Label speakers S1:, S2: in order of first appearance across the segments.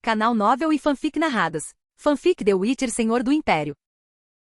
S1: Canal Novel e Fanfic Narradas. Fanfic The Witcher Senhor do Império.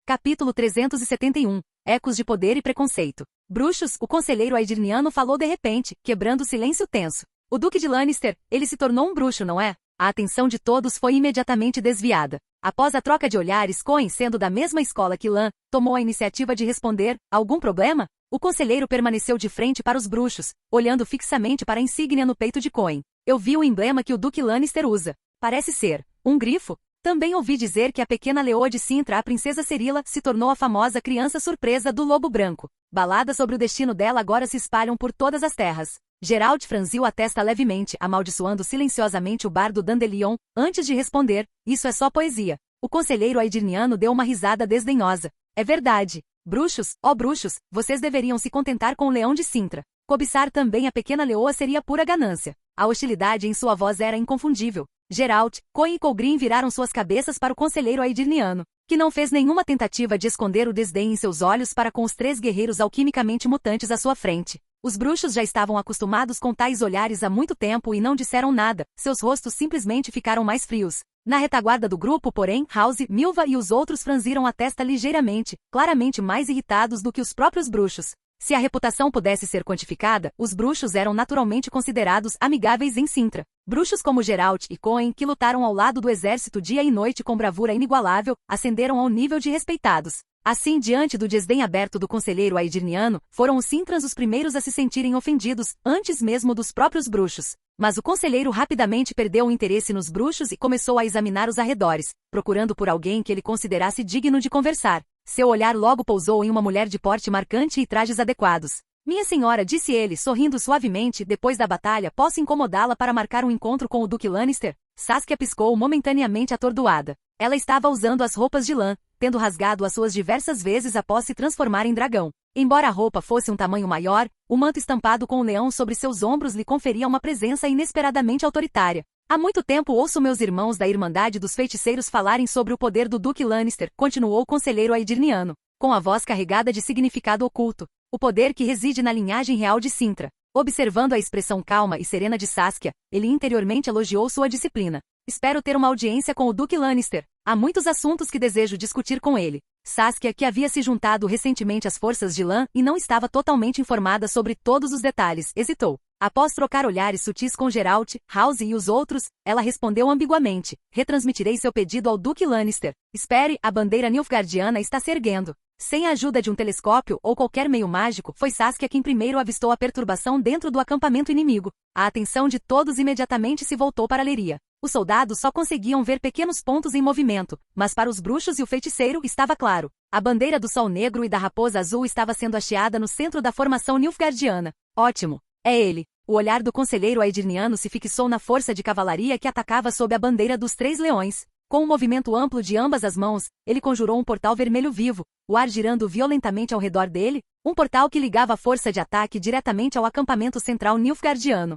S1: Capítulo 371. Ecos de poder e preconceito. Bruxos, o conselheiro aedirniano falou de repente, quebrando o silêncio tenso. O Duque de Lannister, ele se tornou um bruxo, não é? A atenção de todos foi imediatamente desviada. Após a troca de olhares, Coen, sendo da mesma escola que Lan, tomou a iniciativa de responder: algum problema? O conselheiro permaneceu de frente para os bruxos, olhando fixamente para a insígnia no peito de Coen. Eu vi o emblema que o Duque Lannister usa. Parece ser um grifo. Também ouvi dizer que a pequena leoa de Cintra, a princesa Cirila, se tornou a famosa criança surpresa do Lobo Branco. Baladas sobre o destino dela agora se espalham por todas as terras. Geralt franziu a testa levemente, amaldiçoando silenciosamente o bardo Dandelion, antes de responder: isso é só poesia. O conselheiro aedirniano deu uma risada desdenhosa. É verdade. Bruxos, ó bruxos, vocês deveriam se contentar com o leão de Cintra. Cobiçar também a pequena leoa seria pura ganância. A hostilidade em sua voz era inconfundível. Geralt, Coen e Colgrin viraram suas cabeças para o conselheiro aedirniano, que não fez nenhuma tentativa de esconder o desdém em seus olhos para com os 3 guerreiros alquimicamente mutantes à sua frente. Os bruxos já estavam acostumados com tais olhares há muito tempo e não disseram nada, seus rostos simplesmente ficaram mais frios. Na retaguarda do grupo, porém, House, Milva e os outros franziram a testa ligeiramente, claramente mais irritados do que os próprios bruxos. Se a reputação pudesse ser quantificada, os bruxos eram naturalmente considerados amigáveis em Cintra. Bruxos como Geralt e Coen, que lutaram ao lado do exército dia e noite com bravura inigualável, ascenderam ao nível de respeitados. Assim, diante do desdém aberto do conselheiro aedirniano, foram os Cintrans os primeiros a se sentirem ofendidos, antes mesmo dos próprios bruxos. Mas o conselheiro rapidamente perdeu o interesse nos bruxos e começou a examinar os arredores, procurando por alguém que ele considerasse digno de conversar. Seu olhar logo pousou em uma mulher de porte marcante e trajes adequados. Minha senhora, disse ele, sorrindo suavemente, depois da batalha, posso incomodá-la para marcar um encontro com o Duque Lannister? Saskia piscou momentaneamente atordoada. Ela estava usando as roupas de lã, tendo rasgado as suas diversas vezes após se transformar em dragão. Embora a roupa fosse um tamanho maior, o manto estampado com o leão sobre seus ombros lhe conferia uma presença inesperadamente autoritária. Há muito tempo ouço meus irmãos da Irmandade dos Feiticeiros falarem sobre o poder do Duque Lannister, continuou o conselheiro aedirniano, com a voz carregada de significado oculto. O poder que reside na linhagem real de Cintra. Observando a expressão calma e serena de Saskia, ele interiormente elogiou sua disciplina. Espero ter uma audiência com o Duque Lannister. Há muitos assuntos que desejo discutir com ele. Saskia, que havia se juntado recentemente às forças de Lan e não estava totalmente informada sobre todos os detalhes, hesitou. Após trocar olhares sutis com Geralt, House e os outros, ela respondeu ambiguamente: retransmitirei seu pedido ao Duque Lannister. Espere, a bandeira nilfgaardiana está se erguendo. Sem a ajuda de um telescópio ou qualquer meio mágico, foi Saskia quem primeiro avistou a perturbação dentro do acampamento inimigo. A atenção de todos imediatamente se voltou para Lyria. Os soldados só conseguiam ver pequenos pontos em movimento, mas para os bruxos e o feiticeiro estava claro. A bandeira do Sol Negro e da Raposa Azul estava sendo hasteada no centro da formação nilfgaardiana. Ótimo! É ele. O olhar do conselheiro aedirniano se fixou na força de cavalaria que atacava sob a bandeira dos 3 leões. Com um movimento amplo de ambas as mãos, ele conjurou um portal vermelho vivo, o ar girando violentamente ao redor dele, um portal que ligava a força de ataque diretamente ao acampamento central nilfgaardiano.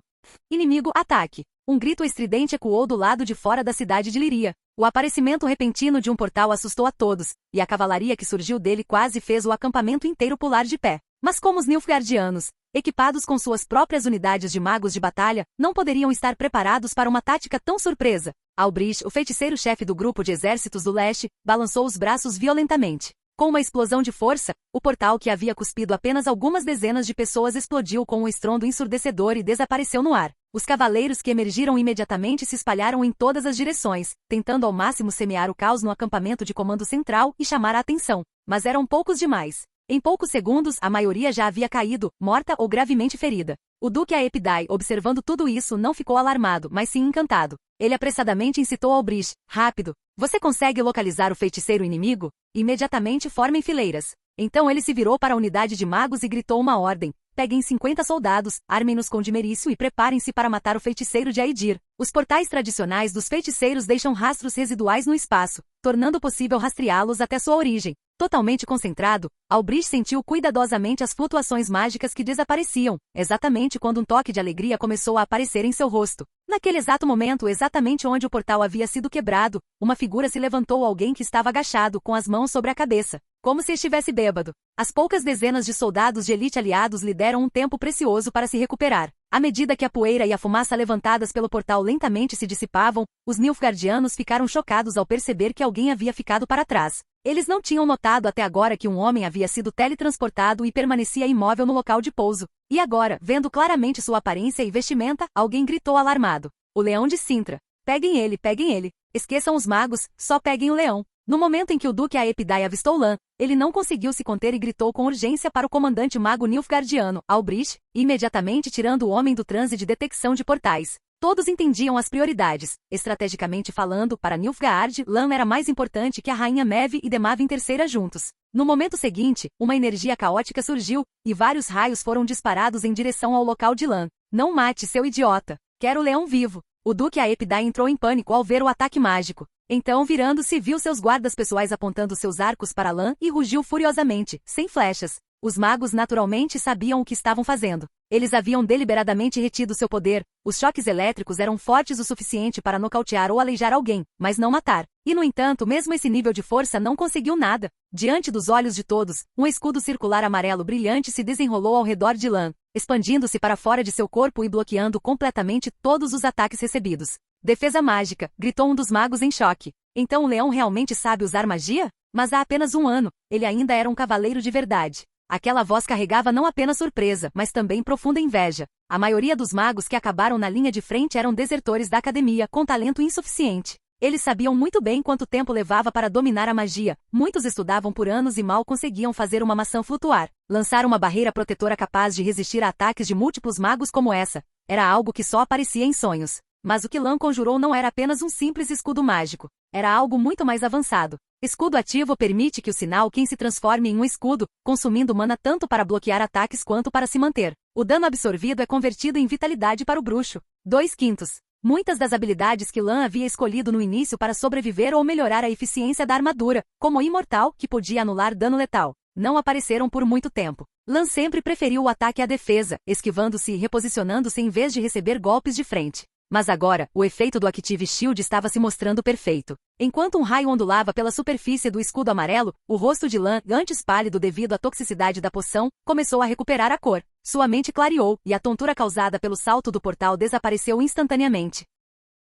S1: Inimigo, ataque! Um grito estridente ecoou do lado de fora da cidade de Lyria. O aparecimento repentino de um portal assustou a todos, e a cavalaria que surgiu dele quase fez o acampamento inteiro pular de pé. Mas como os nilfgaardianos, equipados com suas próprias unidades de magos de batalha, não poderiam estar preparados para uma tática tão surpresa? Albrich, o feiticeiro-chefe do grupo de exércitos do leste, balançou os braços violentamente. Com uma explosão de força, o portal que havia cuspido apenas algumas dezenas de pessoas explodiu com um estrondo ensurdecedor e desapareceu no ar. Os cavaleiros que emergiram imediatamente se espalharam em todas as direções, tentando ao máximo semear o caos no acampamento de comando central e chamar a atenção. Mas eram poucos demais. Em poucos segundos, a maioria já havia caído, morta ou gravemente ferida. O Duque Aepidai, observando tudo isso, não ficou alarmado, mas sim encantado. Ele apressadamente incitou Albrich: rápido! Você consegue localizar o feiticeiro inimigo? Imediatamente formem fileiras. Então ele se virou para a unidade de magos e gritou uma ordem: peguem 50 soldados, armem-nos com dimerício e preparem-se para matar o feiticeiro de Aedir. Os portais tradicionais dos feiticeiros deixam rastros residuais no espaço, tornando possível rastreá-los até sua origem. Totalmente concentrado, Albrich sentiu cuidadosamente as flutuações mágicas que desapareciam, exatamente quando um toque de alegria começou a aparecer em seu rosto. Naquele exato momento, exatamente onde o portal havia sido quebrado, uma figura se levantou, alguém que estava agachado com as mãos sobre a cabeça, como se estivesse bêbado. As poucas dezenas de soldados de elite aliados lhe deram um tempo precioso para se recuperar. À medida que a poeira e a fumaça levantadas pelo portal lentamente se dissipavam, os Nilfgaardianos ficaram chocados ao perceber que alguém havia ficado para trás. Eles não tinham notado até agora que um homem havia sido teletransportado e permanecia imóvel no local de pouso. E agora, vendo claramente sua aparência e vestimenta, alguém gritou alarmado. O Leão de Cintra. Peguem ele, peguem ele. Esqueçam os magos, só peguem o leão. No momento em que o Duque Aepidai avistou Lan, ele não conseguiu se conter e gritou com urgência para o comandante mago Nilfgaardiano, Albrich, imediatamente tirando o homem do transe de detecção de portais. Todos entendiam as prioridades. Estrategicamente falando, para Nilfgaard, Lan era mais importante que a rainha Meve e Demavin III juntos. No momento seguinte, uma energia caótica surgiu, e vários raios foram disparados em direção ao local de Lan. Não mate, seu idiota. Quero o leão vivo. O Duque Aepidai entrou em pânico ao ver o ataque mágico. Então, virando-se, viu seus guardas pessoais apontando seus arcos para Lan e rugiu furiosamente, sem flechas. Os magos naturalmente sabiam o que estavam fazendo. Eles haviam deliberadamente retido seu poder. Os choques elétricos eram fortes o suficiente para nocautear ou aleijar alguém, mas não matar. E no entanto, mesmo esse nível de força não conseguiu nada. Diante dos olhos de todos, um escudo circular amarelo brilhante se desenrolou ao redor de Lan, expandindo-se para fora de seu corpo e bloqueando completamente todos os ataques recebidos. Defesa mágica, gritou um dos magos em choque. Então o leão realmente sabe usar magia? Mas há apenas um ano, ele ainda era um cavaleiro de verdade. Aquela voz carregava não apenas surpresa, mas também profunda inveja. A maioria dos magos que acabaram na linha de frente eram desertores da academia, com talento insuficiente. Eles sabiam muito bem quanto tempo levava para dominar a magia. Muitos estudavam por anos e mal conseguiam fazer uma maçã flutuar. Lançar uma barreira protetora capaz de resistir a ataques de múltiplos magos como essa era algo que só aparecia em sonhos. Mas o que Lan conjurou não era apenas um simples escudo mágico. Era algo muito mais avançado. Escudo ativo permite que o sinal Quen se transforme em um escudo, consumindo mana tanto para bloquear ataques quanto para se manter. O dano absorvido é convertido em vitalidade para o bruxo. 2/5. Muitas das habilidades que Lan havia escolhido no início para sobreviver ou melhorar a eficiência da armadura, como o Imortal, que podia anular dano letal, não apareceram por muito tempo. Lan sempre preferiu o ataque à defesa, esquivando-se e reposicionando-se em vez de receber golpes de frente. Mas agora, o efeito do Active Shield estava se mostrando perfeito. Enquanto um raio ondulava pela superfície do escudo amarelo, o rosto de Lan, antes pálido devido à toxicidade da poção, começou a recuperar a cor. Sua mente clareou, e a tontura causada pelo salto do portal desapareceu instantaneamente.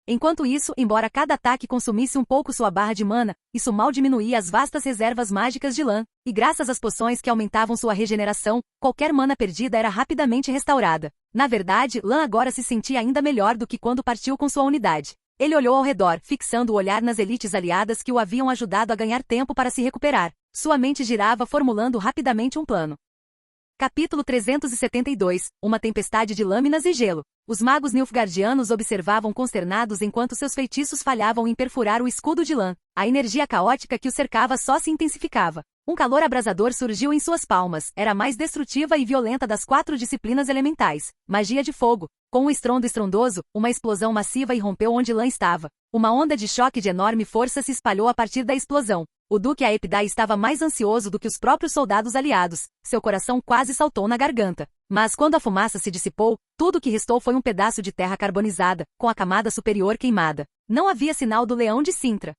S1: Enquanto isso, embora cada ataque consumisse um pouco sua barra de mana, isso mal diminuía as vastas reservas mágicas de Lan, e graças às poções que aumentavam sua regeneração, qualquer mana perdida era rapidamente restaurada. Na verdade, Lan agora se sentia ainda melhor do que quando partiu com sua unidade. Ele olhou ao redor, fixando o olhar nas elites aliadas que o haviam ajudado a ganhar tempo para se recuperar. Sua mente girava formulando rapidamente um plano. Capítulo 372, uma tempestade de lâminas e gelo. Os magos nilfgaardianos observavam consternados enquanto seus feitiços falhavam em perfurar o escudo de Lan. A energia caótica que o cercava só se intensificava. Um calor abrasador surgiu em suas palmas, era a mais destrutiva e violenta das 4 disciplinas elementais. Magia de fogo. Com um estrondo estrondoso, uma explosão massiva irrompeu onde Lan estava. Uma onda de choque de enorme força se espalhou a partir da explosão. O Duque Aepidai estava mais ansioso do que os próprios soldados aliados. Seu coração quase saltou na garganta. Mas quando a fumaça se dissipou, tudo o que restou foi um pedaço de terra carbonizada, com a camada superior queimada. Não havia sinal do Leão de Cintra.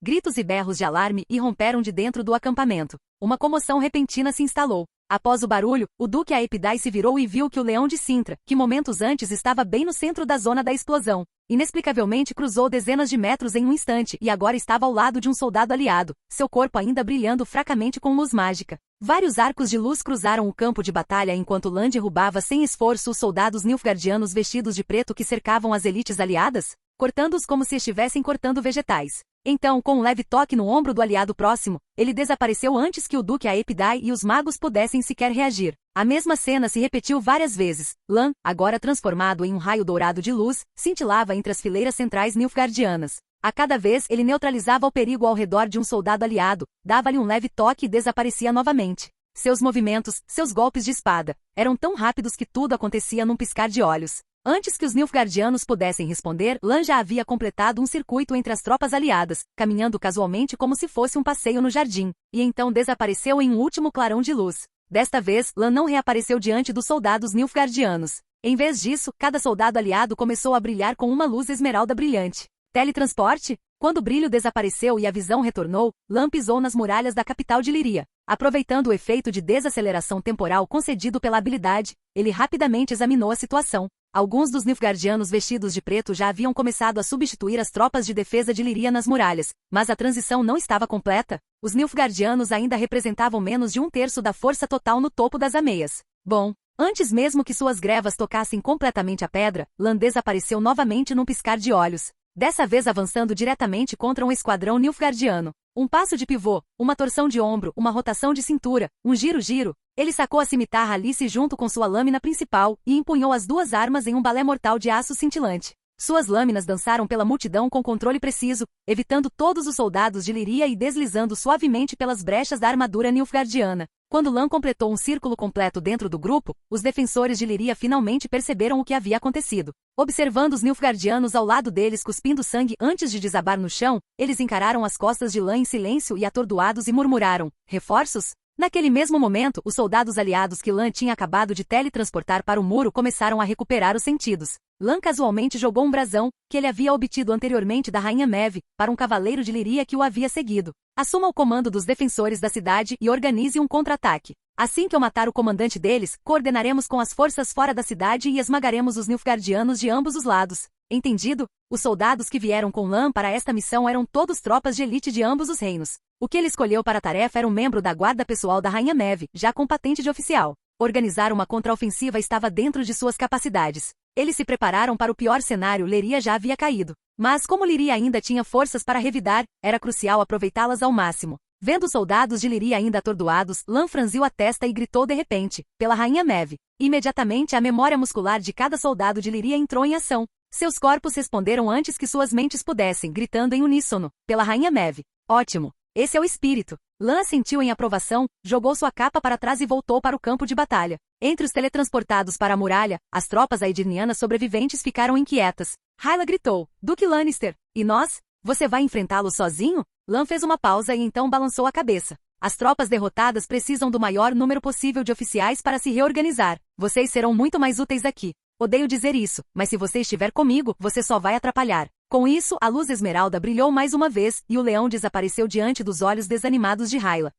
S1: Gritos e berros de alarme irromperam de dentro do acampamento. Uma comoção repentina se instalou. Após o barulho, o Duque Aepidai se virou e viu que o Leão de Cintra, que momentos antes estava bem no centro da zona da explosão, inexplicavelmente cruzou dezenas de metros em um instante e agora estava ao lado de um soldado aliado, seu corpo ainda brilhando fracamente com luz mágica. Vários arcos de luz cruzaram o campo de batalha enquanto Lan derrubava sem esforço os soldados nilfgaardianos vestidos de preto que cercavam as elites aliadas, cortando-os como se estivessem cortando vegetais. Então, com um leve toque no ombro do aliado próximo, ele desapareceu antes que o Duque Aepidai e os magos pudessem sequer reagir. A mesma cena se repetiu várias vezes. Lan, agora transformado em um raio dourado de luz, cintilava entre as fileiras centrais nilfgaardianas. A cada vez ele neutralizava o perigo ao redor de um soldado aliado, dava-lhe um leve toque e desaparecia novamente. Seus movimentos, seus golpes de espada, eram tão rápidos que tudo acontecia num piscar de olhos. Antes que os Nilfgaardianos pudessem responder, Lan já havia completado um circuito entre as tropas aliadas, caminhando casualmente como se fosse um passeio no jardim, e então desapareceu em um último clarão de luz. Desta vez, Lan não reapareceu diante dos soldados Nilfgaardianos. Em vez disso, cada soldado aliado começou a brilhar com uma luz esmeralda brilhante. Teletransporte? Quando o brilho desapareceu e a visão retornou, Lan pisou nas muralhas da capital de Líria. Aproveitando o efeito de desaceleração temporal concedido pela habilidade, ele rapidamente examinou a situação. Alguns dos Nilfgaardianos vestidos de preto já haviam começado a substituir as tropas de defesa de Líria nas muralhas, mas a transição não estava completa. Os Nilfgaardianos ainda representavam menos de um terço da força total no topo das ameias. Bom, antes mesmo que suas grevas tocassem completamente a pedra, Lan desapareceu novamente num piscar de olhos. Dessa vez avançando diretamente contra um esquadrão Nilfgaardiano. Um passo de pivô, uma torção de ombro, uma rotação de cintura, um giro-giro. Ele sacou a cimitarra Alice junto com sua lâmina principal e empunhou as duas armas em um balé mortal de aço cintilante. Suas lâminas dançaram pela multidão com controle preciso, evitando todos os soldados de Líria e deslizando suavemente pelas brechas da armadura Nilfgaardiana. Quando Lan completou um círculo completo dentro do grupo, os defensores de Líria finalmente perceberam o que havia acontecido. Observando os Nilfgaardianos ao lado deles cuspindo sangue antes de desabar no chão, eles encararam as costas de Lan em silêncio e atordoados e murmuraram: reforços? Naquele mesmo momento, os soldados aliados que Lan tinha acabado de teletransportar para o muro começaram a recuperar os sentidos. Lan casualmente jogou um brasão, que ele havia obtido anteriormente da Rainha Maeve, para um cavaleiro de Líria que o havia seguido. Assuma o comando dos defensores da cidade e organize um contra-ataque. Assim que eu matar o comandante deles, coordenaremos com as forças fora da cidade e esmagaremos os Nilfgaardianos de ambos os lados. Entendido? Os soldados que vieram com Lan para esta missão eram todos tropas de elite de ambos os reinos. O que ele escolheu para a tarefa era um membro da guarda pessoal da Rainha Maeve, já com patente de oficial. Organizar uma contraofensiva estava dentro de suas capacidades. Eles se prepararam para o pior cenário, Líria já havia caído. Mas como Líria ainda tinha forças para revidar, era crucial aproveitá-las ao máximo. Vendo os soldados de Líria ainda atordoados, Lan franziu a testa e gritou de repente, pela Rainha Maeve. Imediatamente a memória muscular de cada soldado de Líria entrou em ação. Seus corpos responderam antes que suas mentes pudessem, gritando em uníssono, pela Rainha Maeve. Ótimo! Esse é o espírito. Lan assentiu em aprovação, jogou sua capa para trás e voltou para o campo de batalha. Entre os teletransportados para a muralha, as tropas aedirnianas sobreviventes ficaram inquietas. Hyla gritou, Duque Lannister, e nós? Você vai enfrentá-lo sozinho? Lan fez uma pausa e então balançou a cabeça. As tropas derrotadas precisam do maior número possível de oficiais para se reorganizar. Vocês serão muito mais úteis aqui. Odeio dizer isso, mas se você estiver comigo, você só vai atrapalhar. Com isso, a luz esmeralda brilhou mais uma vez, e o leão desapareceu diante dos olhos desanimados de Hyla.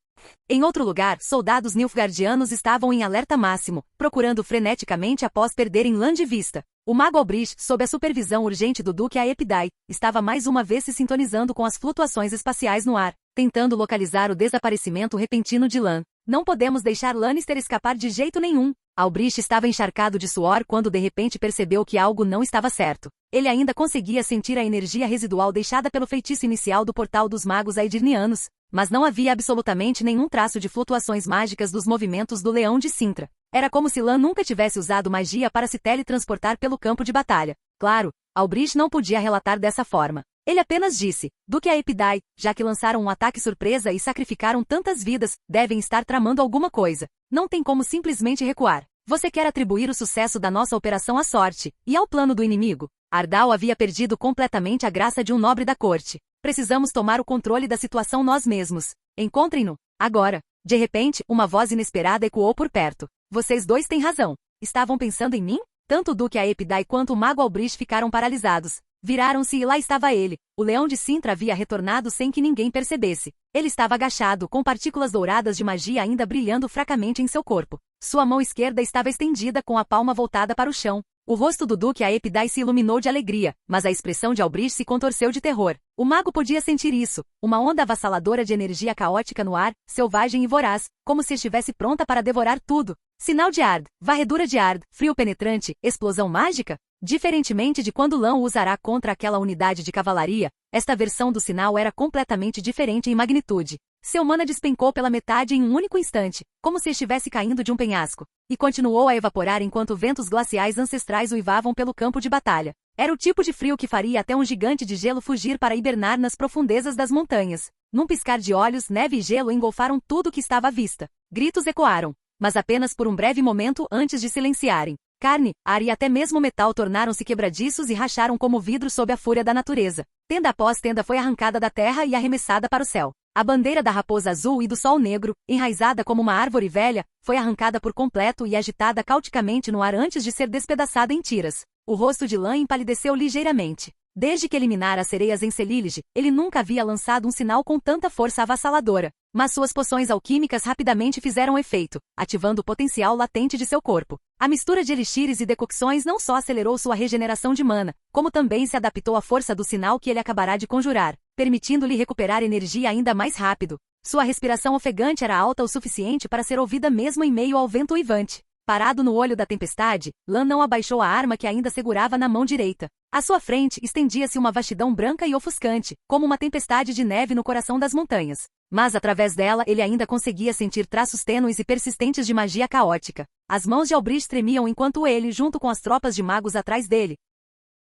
S1: Em outro lugar, soldados Nilfgaardianos estavam em alerta máximo, procurando freneticamente após perderem Lan de vista. O mago Albrich, sob a supervisão urgente do Duque Aepidai, estava mais uma vez se sintonizando com as flutuações espaciais no ar, tentando localizar o desaparecimento repentino de Lan. Não podemos deixar Lannister escapar de jeito nenhum. Albrich estava encharcado de suor quando de repente percebeu que algo não estava certo. Ele ainda conseguia sentir a energia residual deixada pelo feitiço inicial do portal dos magos aedirnianos, mas não havia absolutamente nenhum traço de flutuações mágicas dos movimentos do leão de Sintra. Era como se Lan nunca tivesse usado magia para se teletransportar pelo campo de batalha. Claro, Albrich não podia relatar dessa forma. Ele apenas disse, Duque Aepidai, já que lançaram um ataque surpresa e sacrificaram tantas vidas, devem estar tramando alguma coisa. Não tem como simplesmente recuar. Você quer atribuir o sucesso da nossa operação à sorte, e ao plano do inimigo? Ardal havia perdido completamente a graça de um nobre da corte. Precisamos tomar o controle da situação nós mesmos. Encontrem-no. Agora. De repente, uma voz inesperada ecoou por perto. Vocês dois têm razão. Estavam pensando em mim? Tanto o Duque Aepidai quanto o mago Albrich ficaram paralisados. Viraram-se e lá estava ele. O leão de Sintra havia retornado sem que ninguém percebesse. Ele estava agachado, com partículas douradas de magia ainda brilhando fracamente em seu corpo. Sua mão esquerda estava estendida com a palma voltada para o chão. O rosto do Duque Aepidai se iluminou de alegria, mas a expressão de Albrich se contorceu de terror. O mago podia sentir isso, uma onda avassaladora de energia caótica no ar, selvagem e voraz, como se estivesse pronta para devorar tudo. Sinal de Ard, varredura de Ard, frio penetrante, explosão mágica? Diferentemente de quando Lan o usará contra aquela unidade de cavalaria, esta versão do sinal era completamente diferente em magnitude. Seu mana despencou pela metade em um único instante, como se estivesse caindo de um penhasco, e continuou a evaporar enquanto ventos glaciais ancestrais uivavam pelo campo de batalha. Era o tipo de frio que faria até um gigante de gelo fugir para hibernar nas profundezas das montanhas. Num piscar de olhos, neve e gelo engolfaram tudo que estava à vista. Gritos ecoaram, mas apenas por um breve momento antes de silenciarem. Carne, ar e até mesmo metal tornaram-se quebradiços e racharam como vidro sob a fúria da natureza. Tenda após tenda foi arrancada da terra e arremessada para o céu. A bandeira da raposa azul e do sol negro, enraizada como uma árvore velha, foi arrancada por completo e agitada cauticamente no ar antes de ser despedaçada em tiras. O rosto de Lan empalideceu ligeiramente. Desde que eliminara as sereias em Celilege, ele nunca havia lançado um sinal com tanta força avassaladora. Mas suas poções alquímicas rapidamente fizeram efeito, ativando o potencial latente de seu corpo. A mistura de elixires e decocções não só acelerou sua regeneração de mana, como também se adaptou à força do sinal que ele acabará de conjurar, permitindo-lhe recuperar energia ainda mais rápido. Sua respiração ofegante era alta o suficiente para ser ouvida mesmo em meio ao vento uivante. Parado no olho da tempestade, Lan não abaixou a arma que ainda segurava na mão direita. À sua frente estendia-se uma vastidão branca e ofuscante, como uma tempestade de neve no coração das montanhas. Mas através dela ele ainda conseguia sentir traços tênues e persistentes de magia caótica. As mãos de Albrich tremiam enquanto ele, junto com as tropas de magos atrás dele,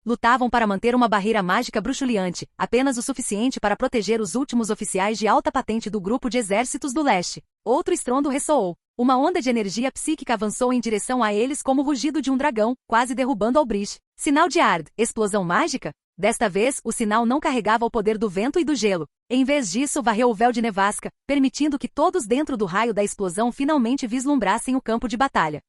S1: lutavam para manter uma barreira mágica bruxuleante, apenas o suficiente para proteger os últimos oficiais de alta patente do grupo de exércitos do leste. Outro estrondo ressoou. Uma onda de energia psíquica avançou em direção a eles como o rugido de um dragão, quase derrubando Albrich. Sinal de Ard, explosão mágica? Desta vez, o sinal não carregava o poder do vento e do gelo. Em vez disso, varreu o véu de nevasca, permitindo que todos dentro do raio da explosão finalmente vislumbrassem o campo de batalha.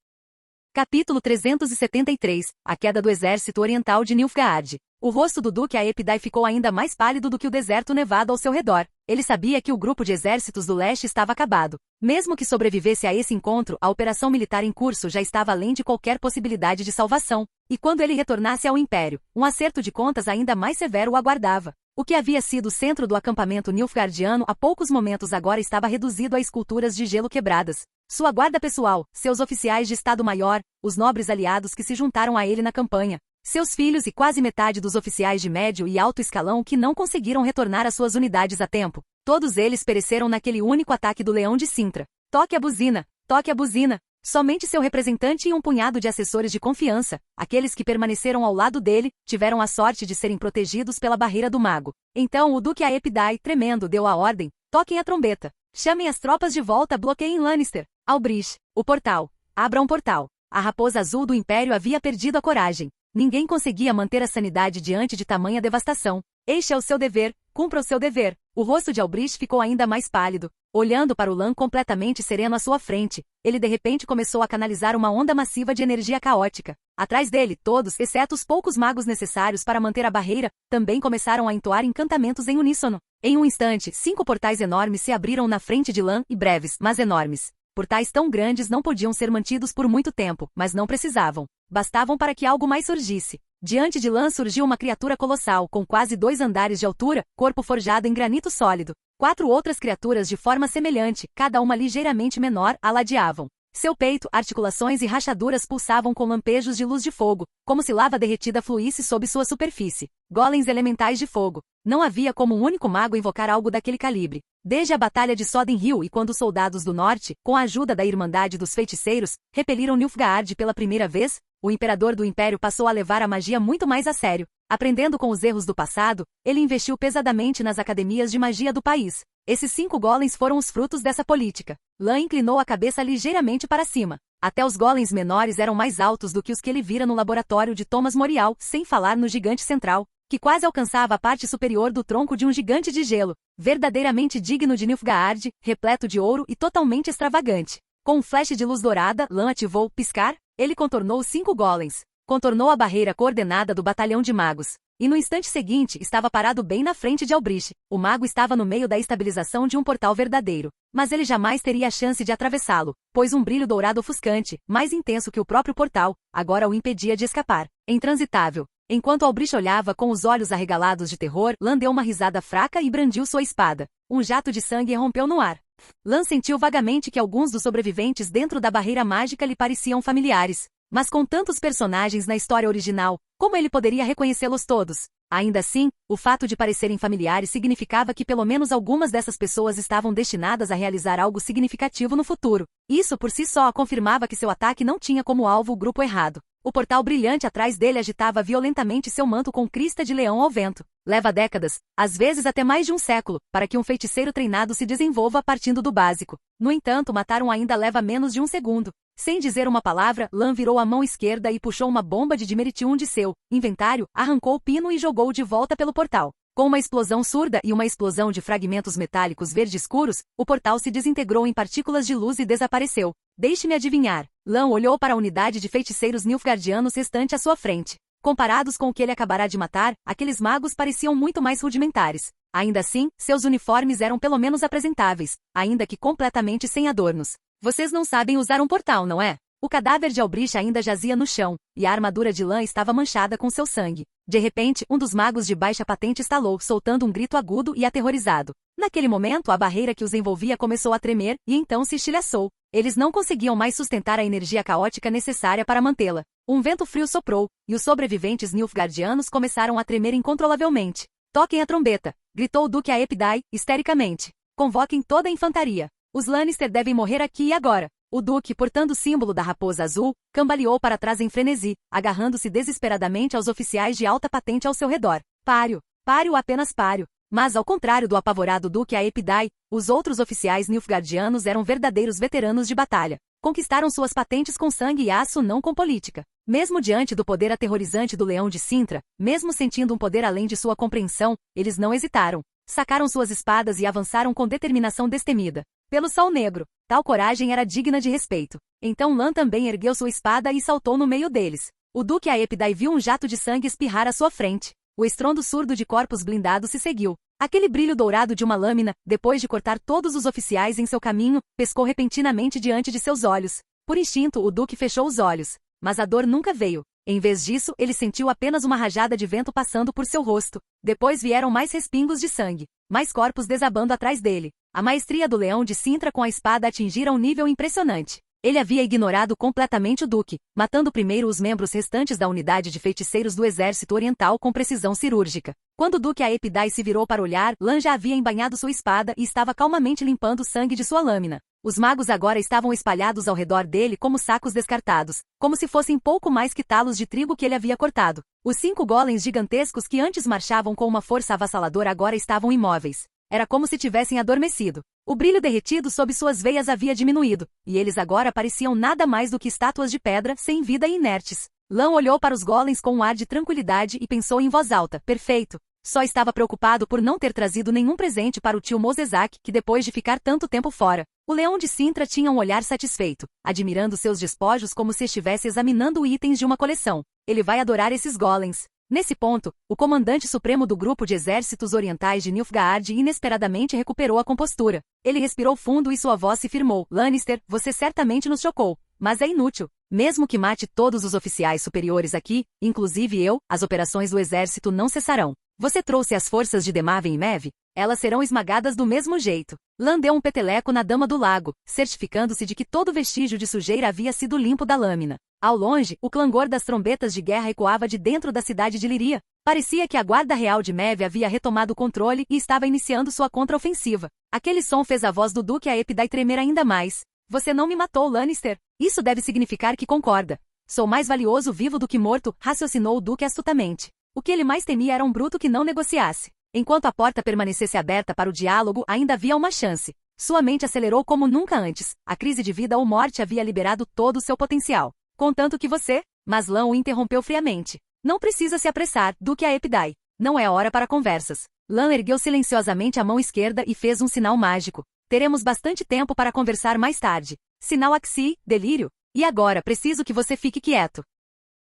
S1: Capítulo 373 – A queda do exército oriental de Nilfgaard. O rosto do Duque Aepidai ficou ainda mais pálido do que o deserto nevado ao seu redor. Ele sabia que o grupo de exércitos do leste estava acabado. Mesmo que sobrevivesse a esse encontro, a operação militar em curso já estava além de qualquer possibilidade de salvação. E quando ele retornasse ao Império, um acerto de contas ainda mais severo o aguardava. O que havia sido o centro do acampamento nilfgaardiano há poucos momentos agora estava reduzido a esculturas de gelo quebradas. Sua guarda pessoal, seus oficiais de Estado-Maior, os nobres aliados que se juntaram a ele na campanha, seus filhos e quase metade dos oficiais de médio e alto escalão que não conseguiram retornar às suas unidades a tempo. Todos eles pereceram naquele único ataque do Leão de Sintra. Toque a buzina! Toque a buzina! Somente seu representante e um punhado de assessores de confiança, aqueles que permaneceram ao lado dele, tiveram a sorte de serem protegidos pela barreira do mago. Então o Duque Aepidai, tremendo, deu a ordem: toquem a trombeta. Chamem as tropas de volta, bloqueiem Lannister. Albrich, o portal. Abra um portal. A raposa azul do Império havia perdido a coragem. Ninguém conseguia manter a sanidade diante de tamanha devastação. Este é o seu dever, cumpra o seu dever. O rosto de Albrich ficou ainda mais pálido. Olhando para o Lan completamente sereno à sua frente, ele de repente começou a canalizar uma onda massiva de energia caótica. Atrás dele, todos, exceto os poucos magos necessários para manter a barreira, também começaram a entoar encantamentos em uníssono. Em um instante, 5 portais enormes se abriram na frente de Lan, e breves, mas enormes. Portais tão grandes não podiam ser mantidos por muito tempo, mas não precisavam. Bastavam para que algo mais surgisse. Diante de Lan surgiu uma criatura colossal, com quase 2 andares de altura, corpo forjado em granito sólido. 4 outras criaturas de forma semelhante, cada uma ligeiramente menor, a ladeavam. Seu peito, articulações e rachaduras pulsavam com lampejos de luz de fogo, como se lava derretida fluísse sob sua superfície. Golems elementais de fogo. Não havia como um único mago invocar algo daquele calibre. Desde a Batalha de Soden Hill e quando os soldados do norte, com a ajuda da Irmandade dos Feiticeiros, repeliram Nilfgaard pela primeira vez, o imperador do Império passou a levar a magia muito mais a sério. Aprendendo com os erros do passado, ele investiu pesadamente nas academias de magia do país. Esses 5 golems foram os frutos dessa política. Lan inclinou a cabeça ligeiramente para cima. Até os golems menores eram mais altos do que os que ele vira no laboratório de Thomas Morial, sem falar no gigante central, que quase alcançava a parte superior do tronco de um gigante de gelo, verdadeiramente digno de Nilfgaard, repleto de ouro e totalmente extravagante. Com um flash de luz dourada, Lan ativou piscar. Ele contornou os 5 golems. Contornou a barreira coordenada do batalhão de magos. E no instante seguinte estava parado bem na frente de Albrich. O mago estava no meio da estabilização de um portal verdadeiro. Mas ele jamais teria a chance de atravessá-lo, pois um brilho dourado ofuscante, mais intenso que o próprio portal, agora o impedia de escapar. Intransitável. Enquanto Albrich olhava com os olhos arregalados de terror, Lan deu uma risada fraca e brandiu sua espada. Um jato de sangue irrompeu no ar. Lan sentiu vagamente que alguns dos sobreviventes dentro da barreira mágica lhe pareciam familiares. Mas com tantos personagens na história original, como ele poderia reconhecê-los todos? Ainda assim, o fato de parecerem familiares significava que pelo menos algumas dessas pessoas estavam destinadas a realizar algo significativo no futuro. Isso por si só confirmava que seu ataque não tinha como alvo o grupo errado. O portal brilhante atrás dele agitava violentamente seu manto com crista de leão ao vento. Leva décadas, às vezes até mais de um século, para que um feiticeiro treinado se desenvolva partindo do básico. No entanto, matar um ainda leva menos de um segundo. Sem dizer uma palavra, Lan virou a mão esquerda e puxou uma bomba de dimeritium de seu inventário, arrancou o pino e jogou de volta pelo portal. Com uma explosão surda e uma explosão de fragmentos metálicos verde escuros, o portal se desintegrou em partículas de luz e desapareceu. Deixe-me adivinhar. Lan olhou para a unidade de feiticeiros nilfgaardianos restante à sua frente. Comparados com o que ele acabará de matar, aqueles magos pareciam muito mais rudimentares. Ainda assim, seus uniformes eram pelo menos apresentáveis, ainda que completamente sem adornos. Vocês não sabem usar um portal, não é? O cadáver de Albrich ainda jazia no chão, e a armadura de Lan estava manchada com seu sangue. De repente, um dos magos de baixa patente estalou, soltando um grito agudo e aterrorizado. Naquele momento, a barreira que os envolvia começou a tremer, e então se estilhaçou. Eles não conseguiam mais sustentar a energia caótica necessária para mantê-la. Um vento frio soprou, e os sobreviventes nilfgaardianos começaram a tremer incontrolavelmente. Toquem a trombeta, gritou o Duque a Epidai, histericamente. Convoquem toda a infantaria. Os Lannister devem morrer aqui e agora. O Duque, portando o símbolo da raposa azul, cambaleou para trás em frenesi, agarrando-se desesperadamente aos oficiais de alta patente ao seu redor. Páreo! Páreo, apenas páreo! Mas, ao contrário do apavorado Duque a Epidai, os outros oficiais nilfgaardianos eram verdadeiros veteranos de batalha. Conquistaram suas patentes com sangue e aço, não com política. Mesmo diante do poder aterrorizante do Leão de Sintra, mesmo sentindo um poder além de sua compreensão, eles não hesitaram. Sacaram suas espadas e avançaram com determinação destemida. Pelo Sol Negro, tal coragem era digna de respeito. Então Lan também ergueu sua espada e saltou no meio deles. O Duque a Epidai viu um jato de sangue espirrar à sua frente. O estrondo surdo de corpos blindados se seguiu. Aquele brilho dourado de uma lâmina, depois de cortar todos os oficiais em seu caminho, pescou repentinamente diante de seus olhos. Por instinto, o Duque fechou os olhos. Mas a dor nunca veio. Em vez disso, ele sentiu apenas uma rajada de vento passando por seu rosto. Depois vieram mais respingos de sangue. Mais corpos desabando atrás dele. A maestria do Leão de Sintra com a espada atingira um nível impressionante. Ele havia ignorado completamente o Duque, matando primeiro os membros restantes da unidade de feiticeiros do exército oriental com precisão cirúrgica. Quando o Duque a Epidai se virou para olhar, Lan já havia embainhado sua espada e estava calmamente limpando o sangue de sua lâmina. Os magos agora estavam espalhados ao redor dele como sacos descartados, como se fossem pouco mais que talos de trigo que ele havia cortado. Os 5 golems gigantescos que antes marchavam com uma força avassaladora agora estavam imóveis. Era como se tivessem adormecido. O brilho derretido sob suas veias havia diminuído, e eles agora pareciam nada mais do que estátuas de pedra, sem vida e inertes. Lan olhou para os golems com um ar de tranquilidade e pensou em voz alta: perfeito. Só estava preocupado por não ter trazido nenhum presente para o tio Mosezak, que depois de ficar tanto tempo fora. O Leão de Sintra tinha um olhar satisfeito, admirando seus despojos como se estivesse examinando itens de uma coleção. Ele vai adorar esses golems. Nesse ponto, o comandante supremo do grupo de exércitos orientais de Nilfgaard inesperadamente recuperou a compostura. Ele respirou fundo e sua voz se firmou. Lannister, você certamente nos chocou, mas é inútil. Mesmo que mate todos os oficiais superiores aqui, inclusive eu, as operações do exército não cessarão. Você trouxe as forças de Demaven e Mev? Elas serão esmagadas do mesmo jeito. Lan deu um peteleco na Dama do Lago, certificando-se de que todo vestígio de sujeira havia sido limpo da lâmina. Ao longe, o clangor das trombetas de guerra ecoava de dentro da cidade de Liria. Parecia que a guarda real de Mev havia retomado o controle e estava iniciando sua contraofensiva. Aquele som fez a voz do Duque a Epidai tremer ainda mais. Você não me matou, Lannister. Isso deve significar que concorda. Sou mais valioso vivo do que morto, raciocinou o Duque astutamente. O que ele mais temia era um bruto que não negociasse. Enquanto a porta permanecesse aberta para o diálogo, ainda havia uma chance. Sua mente acelerou como nunca antes. A crise de vida ou morte havia liberado todo o seu potencial. Contanto que você... Mas Lan o interrompeu friamente. Não precisa se apressar, Duque a Epidai. Não é hora para conversas. Lan ergueu silenciosamente a mão esquerda e fez um sinal mágico. Teremos bastante tempo para conversar mais tarde. Sinal Axi, delírio. E agora preciso que você fique quieto.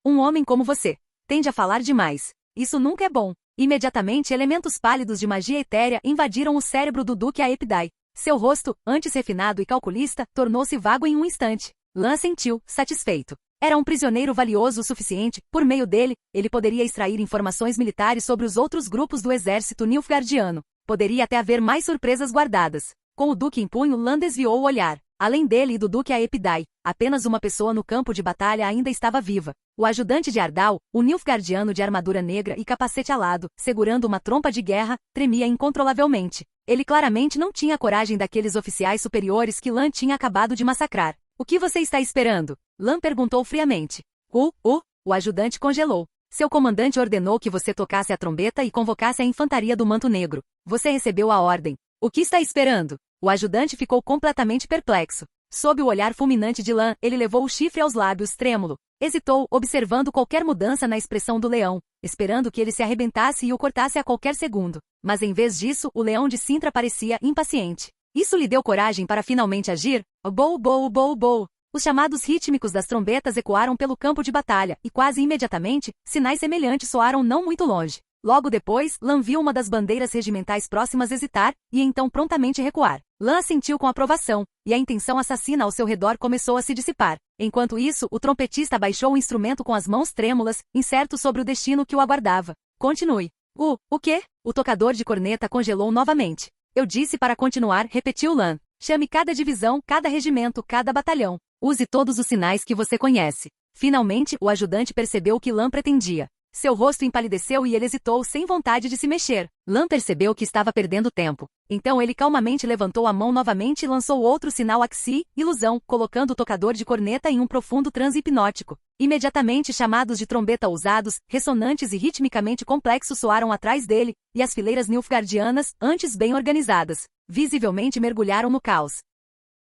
S1: Um homem como você tende a falar demais. Isso nunca é bom. Imediatamente elementos pálidos de magia etérea invadiram o cérebro do Duque a Epidai. Seu rosto, antes refinado e calculista, tornou-se vago em um instante. Lan sentiu, satisfeito. Era um prisioneiro valioso o suficiente, por meio dele, ele poderia extrair informações militares sobre os outros grupos do exército nilfgaardiano. Poderia até haver mais surpresas guardadas. Com o Duque em punho, Lan desviou o olhar. Além dele e do Duque a Epidai, apenas uma pessoa no campo de batalha ainda estava viva. O ajudante de Ardal, o nilfgaardiano de armadura negra e capacete alado, segurando uma trompa de guerra, tremia incontrolavelmente. Ele claramente não tinha a coragem daqueles oficiais superiores que Lan tinha acabado de massacrar. O que você está esperando? Lan perguntou friamente. O ajudante congelou. Seu comandante ordenou que você tocasse a trombeta e convocasse a infantaria do Manto Negro. Você recebeu a ordem. O que está esperando? O ajudante ficou completamente perplexo. Sob o olhar fulminante de Lan, ele levou o chifre aos lábios, trêmulo. Hesitou, observando qualquer mudança na expressão do leão, esperando que ele se arrebentasse e o cortasse a qualquer segundo. Mas em vez disso, o leão de Sintra parecia impaciente. Isso lhe deu coragem para finalmente agir? Bou, bou, bou, bou. Os chamados rítmicos das trombetas ecoaram pelo campo de batalha, e quase imediatamente, sinais semelhantes soaram não muito longe. Logo depois, Lan viu uma das bandeiras regimentais próximas hesitar, e então prontamente recuar. Lan assentiu com aprovação, e a intenção assassina ao seu redor começou a se dissipar. Enquanto isso, o trompetista abaixou o instrumento com as mãos trêmulas, incerto sobre o destino que o aguardava. Continue. O quê? O tocador de corneta congelou novamente. Eu disse para continuar, repetiu Lan. Chame cada divisão, cada regimento, cada batalhão. Use todos os sinais que você conhece. Finalmente, o ajudante percebeu o que Lan pretendia. Seu rosto empalideceu e ele hesitou sem vontade de se mexer. Lan percebeu que estava perdendo tempo. Então ele calmamente levantou a mão novamente e lançou outro sinal axi, ilusão, colocando o tocador de corneta em um profundo transe hipnótico. Imediatamente chamados de trombeta ousados, ressonantes e ritmicamente complexos soaram atrás dele, e as fileiras nilfgaardianas, antes bem organizadas, visivelmente mergulharam no caos.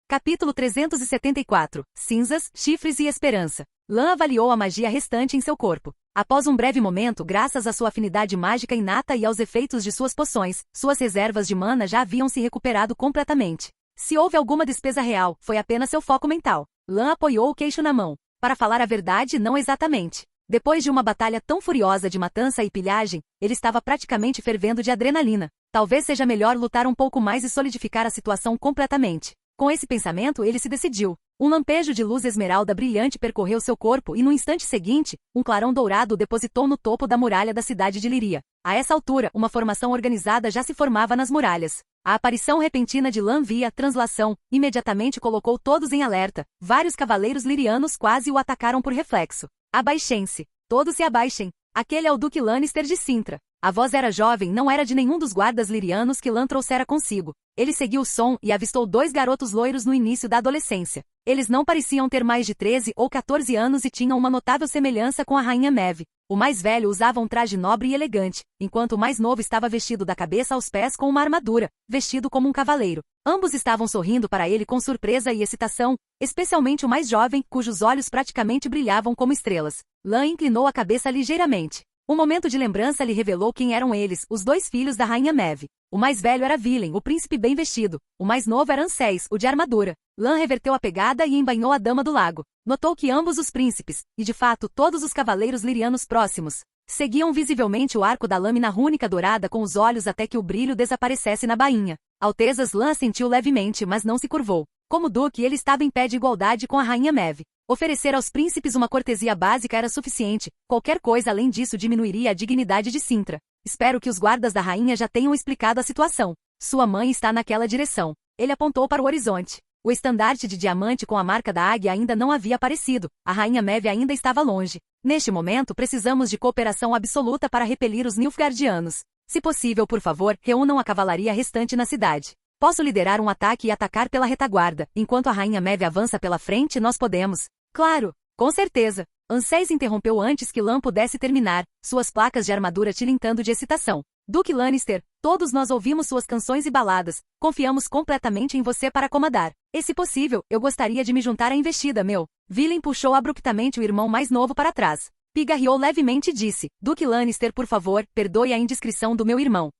S1: Capítulo 374. Cinzas, chifres e esperança. Lan avaliou a magia restante em seu corpo. Após um breve momento, graças à sua afinidade mágica inata e aos efeitos de suas poções, suas reservas de mana já haviam se recuperado completamente. Se houve alguma despesa real, foi apenas seu foco mental. Lan apoiou o queixo na mão. Para falar a verdade, não exatamente. Depois de uma batalha tão furiosa de matança e pilhagem, ele estava praticamente fervendo de adrenalina. Talvez seja melhor lutar um pouco mais e solidificar a situação completamente. Com esse pensamento, ele se decidiu. Um lampejo de luz esmeralda brilhante percorreu seu corpo e no instante seguinte, um clarão dourado o depositou no topo da muralha da cidade de Liria. A essa altura, uma formação organizada já se formava nas muralhas. A aparição repentina de Lan via translação imediatamente colocou todos em alerta. Vários cavaleiros lirianos quase o atacaram por reflexo. Abaixem-se. Todos se abaixem. Aquele é o Duque Lannister de Sintra. A voz era jovem, não era de nenhum dos guardas lirianos que Lan trouxera consigo. Ele seguiu o som e avistou 2 garotos loiros no início da adolescência. Eles não pareciam ter mais de 13 ou 14 anos e tinham uma notável semelhança com a rainha Maeve. O mais velho usava um traje nobre e elegante, enquanto o mais novo estava vestido da cabeça aos pés com uma armadura, vestido como um cavaleiro. Ambos estavam sorrindo para ele com surpresa e excitação, especialmente o mais jovem, cujos olhos praticamente brilhavam como estrelas. Lan inclinou a cabeça ligeiramente. Um momento de lembrança lhe revelou quem eram eles, os 2 filhos da rainha Maeve. O mais velho era Vilen, o príncipe bem vestido. O mais novo era Anseis, o de armadura. Lan reverteu a pegada e embainhou a dama do lago. Notou que ambos os príncipes, e de fato todos os cavaleiros lirianos próximos, seguiam visivelmente o arco da lâmina rúnica dourada com os olhos até que o brilho desaparecesse na bainha. Altezas, Lan assentiu levemente, mas não se curvou. Como duque, ele estava em pé de igualdade com a rainha Maeve. Oferecer aos príncipes uma cortesia básica era suficiente, qualquer coisa além disso diminuiria a dignidade de Sintra. Espero que os guardas da rainha já tenham explicado a situação. Sua mãe está naquela direção. Ele apontou para o horizonte. O estandarte de diamante com a marca da águia ainda não havia aparecido, a rainha Maeve ainda estava longe. Neste momento precisamos de cooperação absoluta para repelir os nilfgaardianos. Se possível, por favor, reúnam a cavalaria restante na cidade. Posso liderar um ataque e atacar pela retaguarda. Enquanto a rainha Maeve avança pela frente, nós podemos. Claro, com certeza. Anseis interrompeu antes que Lan pudesse terminar, suas placas de armadura tilintando de excitação. Duque Lannister, todos nós ouvimos suas canções e baladas, confiamos completamente em você para comandar. E se possível, eu gostaria de me juntar à investida, meu. Vilen puxou abruptamente o irmão mais novo para trás. Pigarreou levemente e disse, Duque Lannister, por favor, perdoe a indiscrição do meu irmão.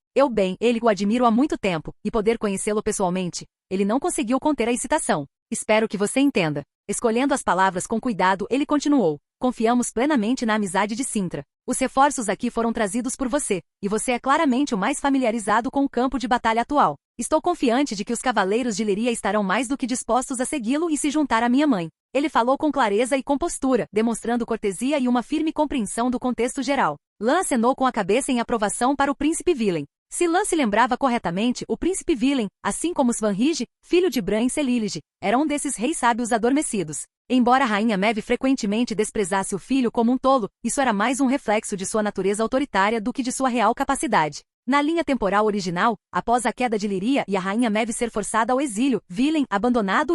S1: Ele o admiro há muito tempo, e poder conhecê-lo pessoalmente, ele não conseguiu conter a excitação. Espero que você entenda. Escolhendo as palavras com cuidado, ele continuou. Confiamos plenamente na amizade de Sintra. Os reforços aqui foram trazidos por você, e você é claramente o mais familiarizado com o campo de batalha atual. Estou confiante de que os cavaleiros de Liria estarão mais do que dispostos a segui-lo e se juntar à minha mãe. Ele falou com clareza e compostura, demonstrando cortesia e uma firme compreensão do contexto geral. Lan acenou com a cabeça em aprovação para o príncipe Vilen. Se Lan se lembrava corretamente, o príncipe Vilen, assim como Svanhige, filho de Bran e Celilige, era um desses reis sábios adormecidos. Embora a rainha Maeve frequentemente desprezasse o filho como um tolo, isso era mais um reflexo de sua natureza autoritária do que de sua real capacidade. Na linha temporal original, após a queda de Líria e a rainha Maeve ser forçada ao exílio, Villain, abandonado.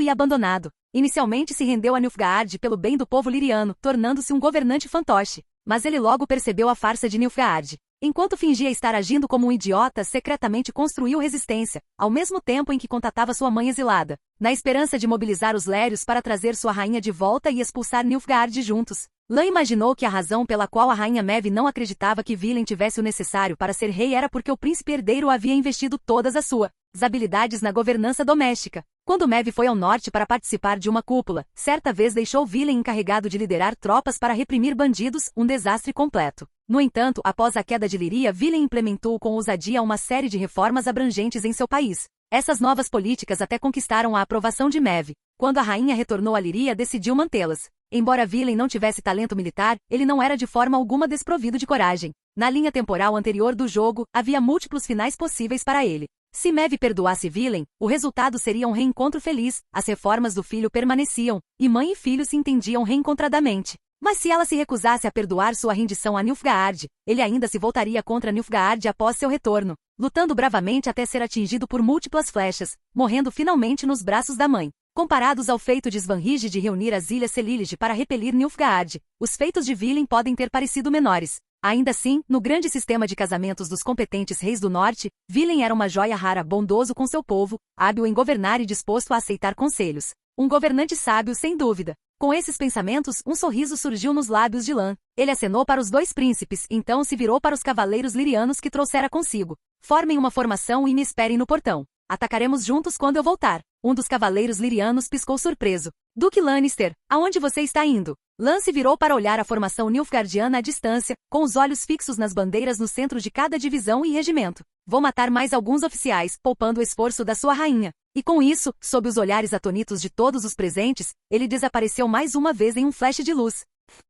S1: Inicialmente se rendeu a Nilfgaard pelo bem do povo liriano, tornando-se um governante fantoche. Mas ele logo percebeu a farsa de Nilfgaard. Enquanto fingia estar agindo como um idiota, secretamente construiu resistência, ao mesmo tempo em que contatava sua mãe exilada, na esperança de mobilizar os Lérios para trazer sua rainha de volta e expulsar Nilfgaard juntos. Lan imaginou que a razão pela qual a rainha Maeve não acreditava que Villain tivesse o necessário para ser rei era porque o príncipe herdeiro havia investido todas as suas habilidades na governança doméstica. Quando Maeve foi ao norte para participar de uma cúpula, certa vez deixou Villain encarregado de liderar tropas para reprimir bandidos, um desastre completo. No entanto, após a queda de Líria, Villain implementou com ousadia uma série de reformas abrangentes em seu país. Essas novas políticas até conquistaram a aprovação de Maeve. Quando a rainha retornou a Líria, decidiu mantê-las. Embora Villain não tivesse talento militar, ele não era de forma alguma desprovido de coragem. Na linha temporal anterior do jogo, havia múltiplos finais possíveis para ele. Se Maeve perdoasse Villain, o resultado seria um reencontro feliz, as reformas do filho permaneciam, e mãe e filho se entendiam reencontradamente. Mas se ela se recusasse a perdoar sua rendição a Nilfgaard, ele ainda se voltaria contra Nilfgaard após seu retorno, lutando bravamente até ser atingido por múltiplas flechas, morrendo finalmente nos braços da mãe. Comparados ao feito de Svanhilde de reunir as Ilhas Celílige para repelir Nilfgaard, os feitos de Villain podem ter parecido menores. Ainda assim, no grande sistema de casamentos dos competentes reis do norte, Villain era uma joia rara, bondoso com seu povo, hábil em governar e disposto a aceitar conselhos. Um governante sábio, sem dúvida. Com esses pensamentos, um sorriso surgiu nos lábios de Lan. Ele acenou para os dois príncipes, então se virou para os cavaleiros lirianos que trouxera consigo. Formem uma formação e me esperem no portão. Atacaremos juntos quando eu voltar. Um dos cavaleiros lirianos piscou surpreso. Duque Lannister, aonde você está indo? Lan se virou para olhar a formação nilfgaardiana à distância, com os olhos fixos nas bandeiras no centro de cada divisão e regimento. Vou matar mais alguns oficiais, poupando o esforço da sua rainha. E com isso, sob os olhares atônitos de todos os presentes, ele desapareceu mais uma vez em um flash de luz.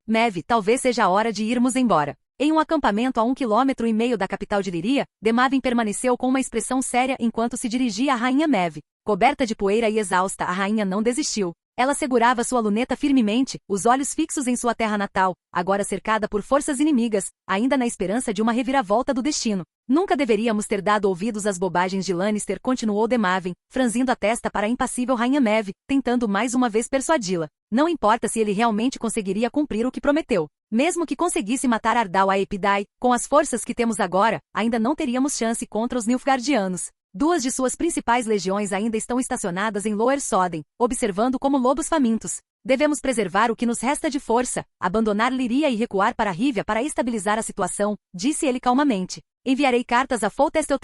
S1: Maeve, talvez seja a hora de irmos embora. Em um acampamento a 1,5 km da capital de Líria, Demaven permaneceu com uma expressão séria enquanto se dirigia à rainha Maeve. Coberta de poeira e exausta, a rainha não desistiu. Ela segurava sua luneta firmemente, os olhos fixos em sua terra natal, agora cercada por forças inimigas, ainda na esperança de uma reviravolta do destino. Nunca deveríamos ter dado ouvidos às bobagens de Lannister, continuou Demaven, franzindo a testa para a impassível rainha Maeve, tentando mais uma vez persuadi-la. Não importa se ele realmente conseguiria cumprir o que prometeu. Mesmo que conseguisse matar Ardal Aepidai, com as forças que temos agora, ainda não teríamos chance contra os Nilfgaardianos. 2 de suas principais legiões ainda estão estacionadas em Lower Soden, observando como lobos famintos. Devemos preservar o que nos resta de força, abandonar Líria e recuar para Rivia para estabilizar a situação, disse ele calmamente. Enviarei cartas a Foltestel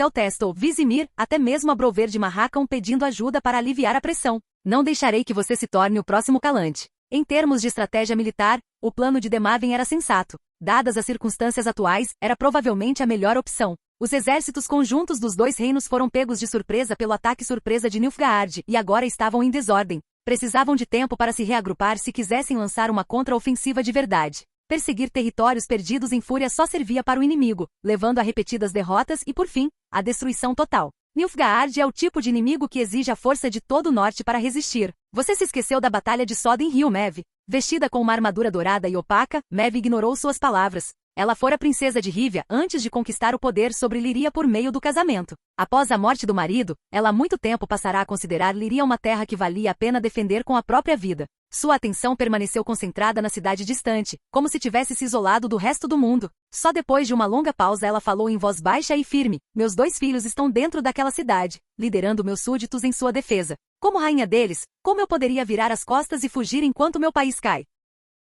S1: Vizimir, até mesmo a Brover de Marrakam pedindo ajuda para aliviar a pressão. Não deixarei que você se torne o próximo Calante. Em termos de estratégia militar, o plano de Demaven era sensato. Dadas as circunstâncias atuais, era provavelmente a melhor opção. Os exércitos conjuntos dos dois reinos foram pegos de surpresa pelo ataque surpresa de Nilfgaard e agora estavam em desordem. Precisavam de tempo para se reagrupar se quisessem lançar uma contra-ofensiva de verdade. Perseguir territórios perdidos em fúria só servia para o inimigo, levando a repetidas derrotas e, por fim, a destruição total. Nilfgaard é o tipo de inimigo que exige a força de todo o norte para resistir. Você se esqueceu da Batalha de Soden Hill, Maeve. Vestida com uma armadura dourada e opaca, Maeve ignorou suas palavras. Ela fora princesa de Rivia antes de conquistar o poder sobre Líria por meio do casamento. Após a morte do marido, ela há muito tempo passará a considerar Líria uma terra que valia a pena defender com a própria vida. Sua atenção permaneceu concentrada na cidade distante, como se tivesse se isolado do resto do mundo. Só depois de uma longa pausa ela falou em voz baixa e firme: meus 2 filhos estão dentro daquela cidade, liderando meus súditos em sua defesa. Como rainha deles, como eu poderia virar as costas e fugir enquanto meu país cai?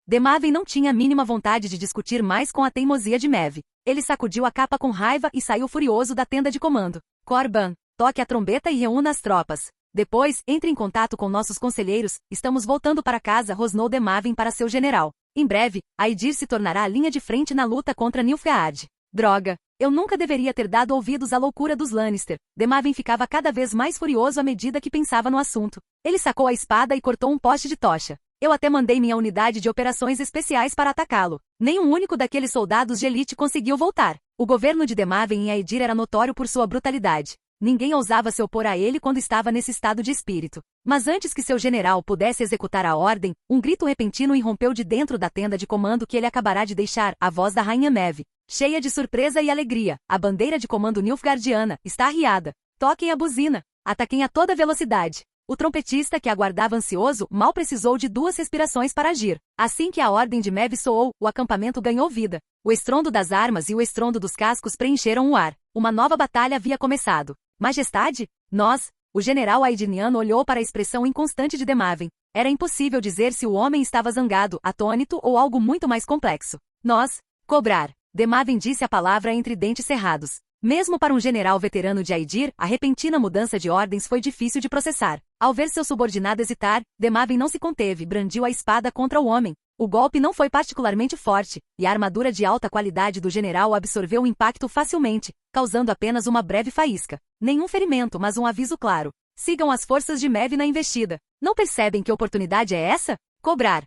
S1: Demaven não tinha a mínima vontade de discutir mais com a teimosia de Maeve. Ele sacudiu a capa com raiva e saiu furioso da tenda de comando. Corban, toque a trombeta e reúna as tropas. Depois, entre em contato com nossos conselheiros, estamos voltando para casa, rosnou Demaven para seu general. Em breve, Aedir se tornará a linha de frente na luta contra Nilfgaard. Droga! Eu nunca deveria ter dado ouvidos à loucura dos Lannister. Demaven ficava cada vez mais furioso à medida que pensava no assunto. Ele sacou a espada e cortou um poste de tocha. Eu até mandei minha unidade de operações especiais para atacá-lo. Nenhum único daqueles soldados de elite conseguiu voltar. O governo de Demaven em Aedir era notório por sua brutalidade. Ninguém ousava se opor a ele quando estava nesse estado de espírito. Mas antes que seu general pudesse executar a ordem, um grito repentino irrompeu de dentro da tenda de comando que ele acabará de deixar, a voz da rainha Maeve. Cheia de surpresa e alegria, a bandeira de comando Nilfgaardiana está arriada. Toquem a buzina. Ataquem a toda velocidade. O trompetista, que aguardava ansioso, mal precisou de 2 respirações para agir. Assim que a ordem de Maeve soou, o acampamento ganhou vida. O estrondo das armas e o estrondo dos cascos preencheram o ar. Uma nova batalha havia começado. Majestade? Nós? O general aediniano olhou para a expressão inconstante de Demaven. Era impossível dizer se o homem estava zangado, atônito ou algo muito mais complexo. Nós? Cobrar. Demaven disse a palavra entre dentes cerrados. Mesmo para um general veterano de Aedir, a repentina mudança de ordens foi difícil de processar. Ao ver seu subordinado hesitar, Demaven não se conteve, brandiu a espada contra o homem. O golpe não foi particularmente forte, e a armadura de alta qualidade do general absorveu o impacto facilmente, causando apenas uma breve faísca. Nenhum ferimento, mas um aviso claro. Sigam as forças de Maeve na investida. Não percebem que oportunidade é essa? Cobrar.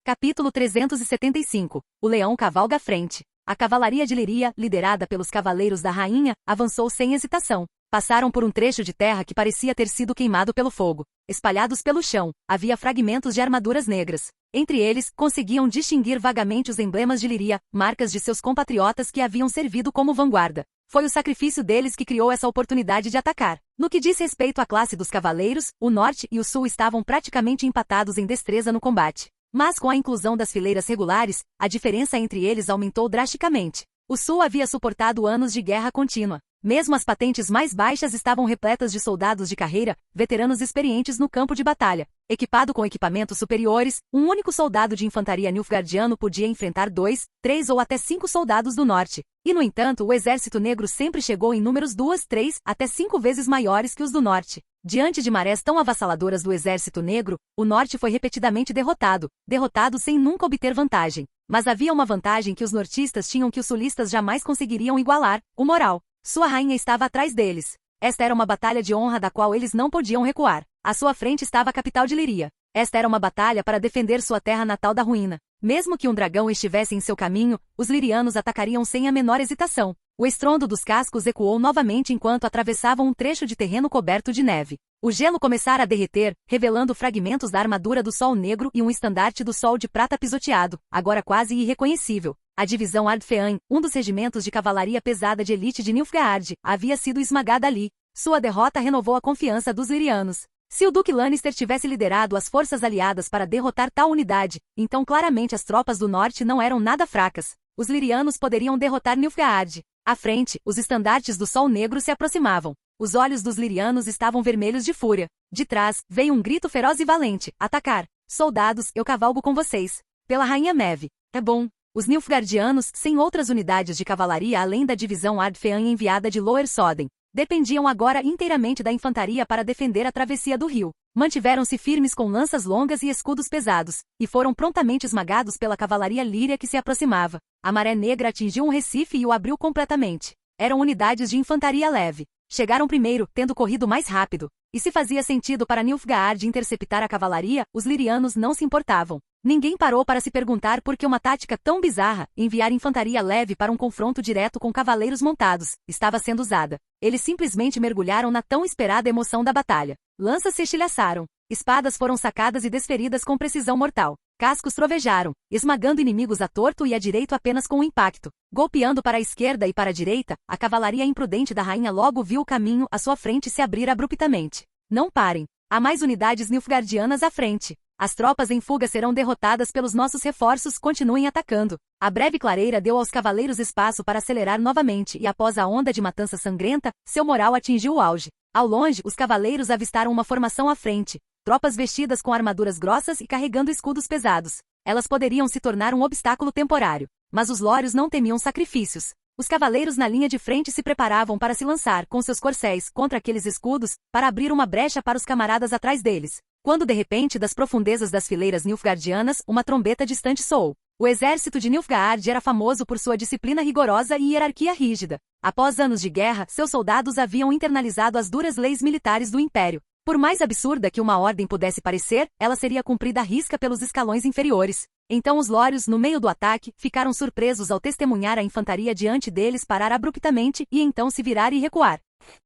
S1: Capítulo 375. O leão cavalga à frente. A cavalaria de Líria, liderada pelos cavaleiros da rainha, avançou sem hesitação. Passaram por um trecho de terra que parecia ter sido queimado pelo fogo. Espalhados pelo chão, havia fragmentos de armaduras negras. Entre eles, conseguiam distinguir vagamente os emblemas de Líria, marcas de seus compatriotas que haviam servido como vanguarda. Foi o sacrifício deles que criou essa oportunidade de atacar. No que diz respeito à classe dos cavaleiros, o norte e o sul estavam praticamente empatados em destreza no combate. Mas com a inclusão das fileiras regulares, a diferença entre eles aumentou drasticamente. O sul havia suportado anos de guerra contínua. Mesmo as patentes mais baixas estavam repletas de soldados de carreira, veteranos experientes no campo de batalha. Equipado com equipamentos superiores, um único soldado de infantaria nilfgaardiano podia enfrentar 2, 3 ou até 5 soldados do norte. E, no entanto, o exército negro sempre chegou em números 2, 3, até 5 vezes maiores que os do norte. Diante de marés tão avassaladoras do exército negro, o norte foi repetidamente derrotado sem nunca obter vantagem. Mas havia uma vantagem que os nortistas tinham que os sulistas jamais conseguiriam igualar: o moral. Sua rainha estava atrás deles. Esta era uma batalha de honra da qual eles não podiam recuar. À sua frente estava a capital de Líria. Esta era uma batalha para defender sua terra natal da ruína. Mesmo que um dragão estivesse em seu caminho, os lirianos atacariam sem a menor hesitação. O estrondo dos cascos ecoou novamente enquanto atravessavam um trecho de terreno coberto de neve. O gelo começara a derreter, revelando fragmentos da armadura do Sol Negro e um estandarte do Sol de prata pisoteado, agora quase irreconhecível. A divisão Ardfean, um dos regimentos de cavalaria pesada de elite de Nilfgaard, havia sido esmagada ali. Sua derrota renovou a confiança dos lirianos. Se o Duque Lannister tivesse liderado as forças aliadas para derrotar tal unidade, então claramente as tropas do norte não eram nada fracas. Os lirianos poderiam derrotar Nilfgaard. À frente, os estandartes do Sol Negro se aproximavam. Os olhos dos lirianos estavam vermelhos de fúria. De trás, veio um grito feroz e valente: atacar! Soldados, eu cavalgo com vocês. Pela rainha Maeve. É bom. Os Nilfgaardianos, sem outras unidades de cavalaria além da divisão Ardfean enviada de Lower Soden, dependiam agora inteiramente da infantaria para defender a travessia do rio. Mantiveram-se firmes com lanças longas e escudos pesados, e foram prontamente esmagados pela cavalaria líria que se aproximava. A maré negra atingiu um recife e o abriu completamente. Eram unidades de infantaria leve. Chegaram primeiro, tendo corrido mais rápido. E se fazia sentido para Nilfgaard interceptar a cavalaria, os lirianos não se importavam. Ninguém parou para se perguntar por que uma tática tão bizarra, enviar infantaria leve para um confronto direto com cavaleiros montados, estava sendo usada. Eles simplesmente mergulharam na tão esperada emoção da batalha. Lanças se estilhaçaram. Espadas foram sacadas e desferidas com precisão mortal. Cascos trovejaram, esmagando inimigos à torto e à direito apenas com um impacto. Golpeando para a esquerda e para a direita, a cavalaria imprudente da rainha logo viu o caminho à sua frente se abrir abruptamente. Não parem. Há mais unidades nilfgaardianas à frente. As tropas em fuga serão derrotadas pelos nossos reforços, continuem atacando. A breve clareira deu aos cavaleiros espaço para acelerar novamente e após a onda de matança sangrenta, seu moral atingiu o auge. Ao longe, os cavaleiros avistaram uma formação à frente. Tropas vestidas com armaduras grossas e carregando escudos pesados. Elas poderiam se tornar um obstáculo temporário. Mas os lórios não temiam sacrifícios. Os cavaleiros na linha de frente se preparavam para se lançar com seus corcéis contra aqueles escudos, para abrir uma brecha para os camaradas atrás deles. Quando de repente das profundezas das fileiras nilfgaardianas, uma trombeta distante soou. O exército de Nilfgaard era famoso por sua disciplina rigorosa e hierarquia rígida. Após anos de guerra, seus soldados haviam internalizado as duras leis militares do Império. Por mais absurda que uma ordem pudesse parecer, ela seria cumprida à risca pelos escalões inferiores. Então os lórios, no meio do ataque, ficaram surpresos ao testemunhar a infantaria diante deles parar abruptamente e então se virar e recuar.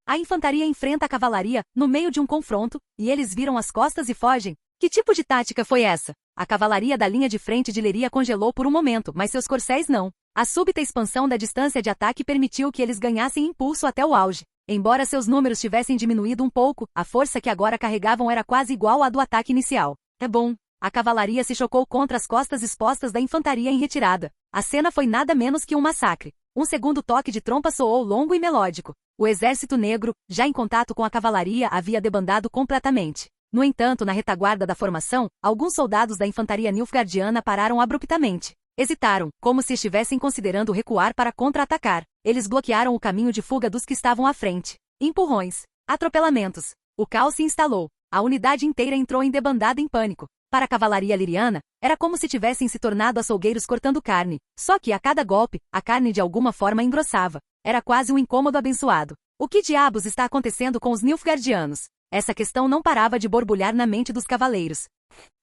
S1: A infantaria enfrenta a cavalaria, no meio de um confronto, e eles viram as costas e fogem. Que tipo de tática foi essa? A cavalaria da linha de frente de Líria congelou por um momento, mas seus corcéis não. A súbita expansão da distância de ataque permitiu que eles ganhassem impulso até o auge. Embora seus números tivessem diminuído um pouco, a força que agora carregavam era quase igual à do ataque inicial. É bom. A cavalaria se chocou contra as costas expostas da infantaria em retirada. A cena foi nada menos que um massacre. Um segundo toque de trompa soou longo e melódico. O exército negro, já em contato com a cavalaria, havia debandado completamente. No entanto, na retaguarda da formação, alguns soldados da infantaria nilfgaardiana pararam abruptamente. Hesitaram, como se estivessem considerando recuar para contra-atacar. Eles bloquearam o caminho de fuga dos que estavam à frente. Empurrões. Atropelamentos. O caos se instalou. A unidade inteira entrou em debandada em pânico. Para a cavalaria liriana, era como se tivessem se tornado açougueiros cortando carne. Só que a cada golpe, a carne de alguma forma engrossava. Era quase um incômodo abençoado. O que diabos está acontecendo com os nilfgaardianos? Essa questão não parava de borbulhar na mente dos cavaleiros.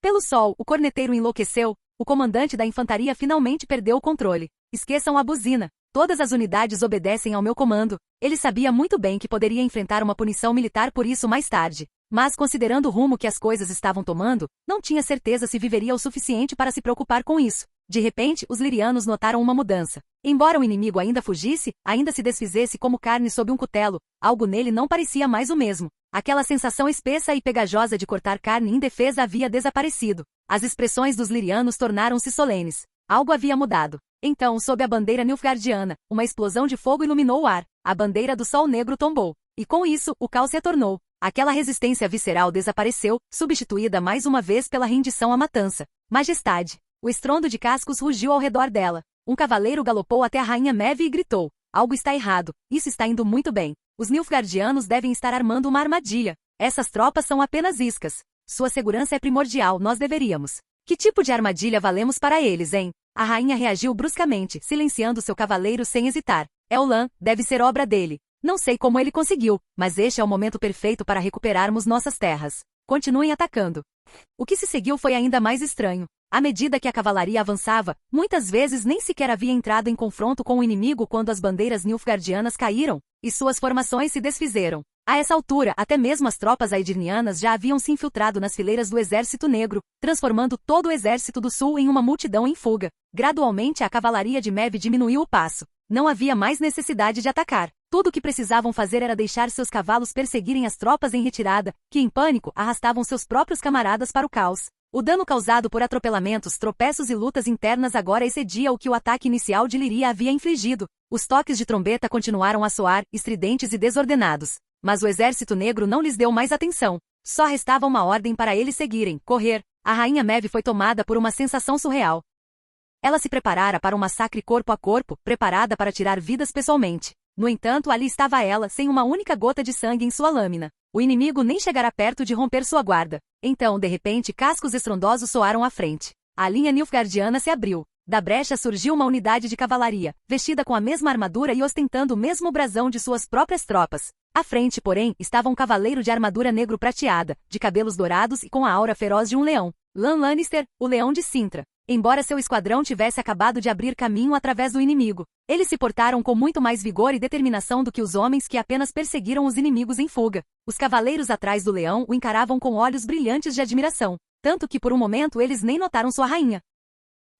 S1: Pelo sol, o corneteiro enlouqueceu. O comandante da infantaria finalmente perdeu o controle. Esqueçam a buzina. Todas as unidades obedecem ao meu comando. Ele sabia muito bem que poderia enfrentar uma punição militar por isso mais tarde. Mas, considerando o rumo que as coisas estavam tomando, não tinha certeza se viveria o suficiente para se preocupar com isso. De repente, os lirianos notaram uma mudança. Embora o inimigo ainda fugisse, ainda se desfizesse como carne sob um cutelo, algo nele não parecia mais o mesmo. Aquela sensação espessa e pegajosa de cortar carne indefesa havia desaparecido. As expressões dos lirianos tornaram-se solenes. Algo havia mudado. Então, sob a bandeira nilfgaardiana, uma explosão de fogo iluminou o ar. A bandeira do Sol Negro tombou. E com isso, o caos retornou. Aquela resistência visceral desapareceu, substituída mais uma vez pela rendição à matança. Majestade! O estrondo de cascos rugiu ao redor dela. Um cavaleiro galopou até a rainha Maeve e gritou. Algo está errado. Isso está indo muito bem. Os nilfgaardianos devem estar armando uma armadilha. Essas tropas são apenas iscas. Sua segurança é primordial, nós deveríamos. Que tipo de armadilha valemos para eles, hein? A rainha reagiu bruscamente, silenciando seu cavaleiro sem hesitar. É o Lan, deve ser obra dele. Não sei como ele conseguiu, mas este é o momento perfeito para recuperarmos nossas terras. Continuem atacando. O que se seguiu foi ainda mais estranho. À medida que a cavalaria avançava, muitas vezes nem sequer havia entrado em confronto com o inimigo quando as bandeiras nilfgaardianas caíram, e suas formações se desfizeram. A essa altura, até mesmo as tropas aedirnianas já haviam se infiltrado nas fileiras do Exército Negro, transformando todo o Exército do Sul em uma multidão em fuga. Gradualmente a cavalaria de Maeve diminuiu o passo. Não havia mais necessidade de atacar. Tudo o que precisavam fazer era deixar seus cavalos perseguirem as tropas em retirada, que em pânico arrastavam seus próprios camaradas para o caos. O dano causado por atropelamentos, tropeços e lutas internas agora excedia o que o ataque inicial de Líria havia infligido. Os toques de trombeta continuaram a soar, estridentes e desordenados. Mas o Exército Negro não lhes deu mais atenção. Só restava uma ordem para eles seguirem, correr. A rainha Maeve foi tomada por uma sensação surreal. Ela se preparara para um massacre corpo a corpo, preparada para tirar vidas pessoalmente. No entanto, ali estava ela, sem uma única gota de sangue em sua lâmina. O inimigo nem chegara perto de romper sua guarda. Então, de repente, cascos estrondosos soaram à frente. A linha nilfgaardiana se abriu. Da brecha surgiu uma unidade de cavalaria, vestida com a mesma armadura e ostentando o mesmo brasão de suas próprias tropas. À frente, porém, estava um cavaleiro de armadura negro prateada, de cabelos dourados e com a aura feroz de um leão. Lan Lannister, o Leão de Sintra. Embora seu esquadrão tivesse acabado de abrir caminho através do inimigo, eles se portaram com muito mais vigor e determinação do que os homens que apenas perseguiram os inimigos em fuga. Os cavaleiros atrás do leão o encaravam com olhos brilhantes de admiração, tanto que por um momento eles nem notaram sua rainha.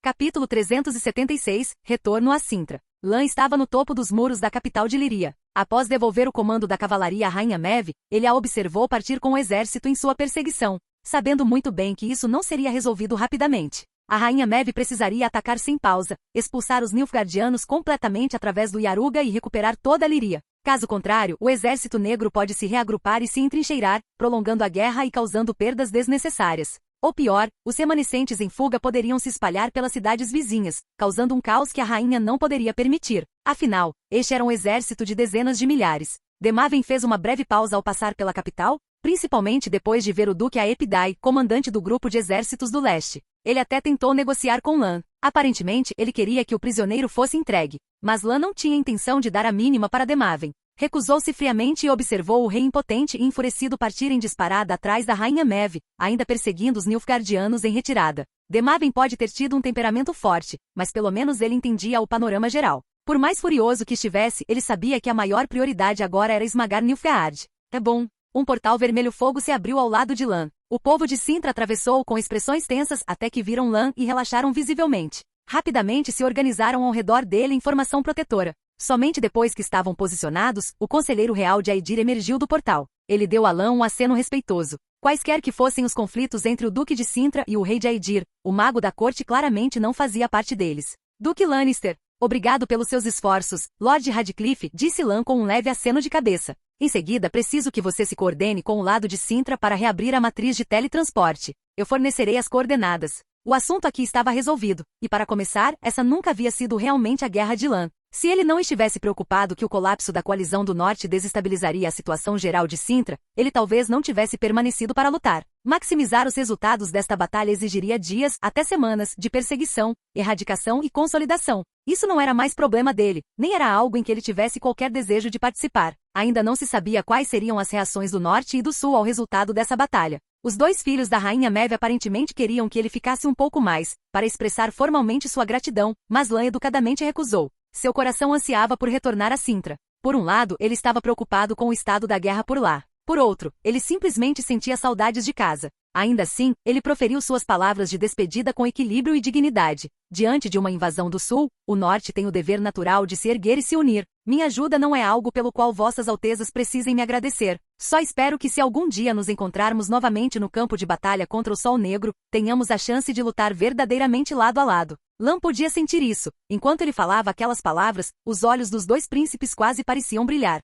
S1: Capítulo 376, Retorno a Sintra. Lan estava no topo dos muros da capital de Líria. Após devolver o comando da cavalaria à rainha Maeve, ele a observou partir com o exército em sua perseguição, sabendo muito bem que isso não seria resolvido rapidamente. A rainha Maeve precisaria atacar sem pausa, expulsar os nilfgaardianos completamente através do Yaruga e recuperar toda a Líria. Caso contrário, o exército negro pode se reagrupar e se entrincheirar, prolongando a guerra e causando perdas desnecessárias. Ou pior, os remanescentes em fuga poderiam se espalhar pelas cidades vizinhas, causando um caos que a rainha não poderia permitir. Afinal, este era um exército de dezenas de milhares. Demaven fez uma breve pausa ao passar pela capital, principalmente depois de ver o duque Aepidai, comandante do grupo de exércitos do leste. Ele até tentou negociar com Lan. Aparentemente, ele queria que o prisioneiro fosse entregue. Mas Lan não tinha intenção de dar a mínima para Demaven. Recusou-se friamente e observou o rei impotente e enfurecido partir em disparada atrás da rainha Maeve, ainda perseguindo os Nilfgaardianos em retirada. Démaven pode ter tido um temperamento forte, mas pelo menos ele entendia o panorama geral. Por mais furioso que estivesse, ele sabia que a maior prioridade agora era esmagar Nilfgaard. É bom. Um portal vermelho-fogo se abriu ao lado de Lan. O povo de Cintra atravessou com expressões tensas até que viram Lan e relaxaram visivelmente. Rapidamente se organizaram ao redor dele em formação protetora. Somente depois que estavam posicionados, o conselheiro real de Aedir emergiu do portal. Ele deu a Lan um aceno respeitoso. Quaisquer que fossem os conflitos entre o Duque de Cintra e o rei de Aedir, o mago da corte claramente não fazia parte deles. Duque Lannister, obrigado pelos seus esforços, Lord Radcliffe, disse Lan com um leve aceno de cabeça. Em seguida, preciso que você se coordene com o lado de Cintra para reabrir a matriz de teletransporte. Eu fornecerei as coordenadas. O assunto aqui estava resolvido, e para começar, essa nunca havia sido realmente a guerra de Lan. Se ele não estivesse preocupado que o colapso da coalizão do norte desestabilizaria a situação geral de Cintra, ele talvez não tivesse permanecido para lutar. Maximizar os resultados desta batalha exigiria dias, até semanas, de perseguição, erradicação e consolidação. Isso não era mais problema dele, nem era algo em que ele tivesse qualquer desejo de participar. Ainda não se sabia quais seriam as reações do norte e do sul ao resultado dessa batalha. Os dois filhos da rainha Maeve aparentemente queriam que ele ficasse um pouco mais, para expressar formalmente sua gratidão, mas Lan educadamente recusou. Seu coração ansiava por retornar a Cintra. Por um lado, ele estava preocupado com o estado da guerra por lá. Por outro, ele simplesmente sentia saudades de casa. Ainda assim, ele proferiu suas palavras de despedida com equilíbrio e dignidade. Diante de uma invasão do sul, o norte tem o dever natural de se erguer e se unir. Minha ajuda não é algo pelo qual vossas altezas precisem me agradecer. Só espero que se algum dia nos encontrarmos novamente no campo de batalha contra o Sol Negro, tenhamos a chance de lutar verdadeiramente lado a lado. Lan podia sentir isso. Enquanto ele falava aquelas palavras, os olhos dos dois príncipes quase pareciam brilhar.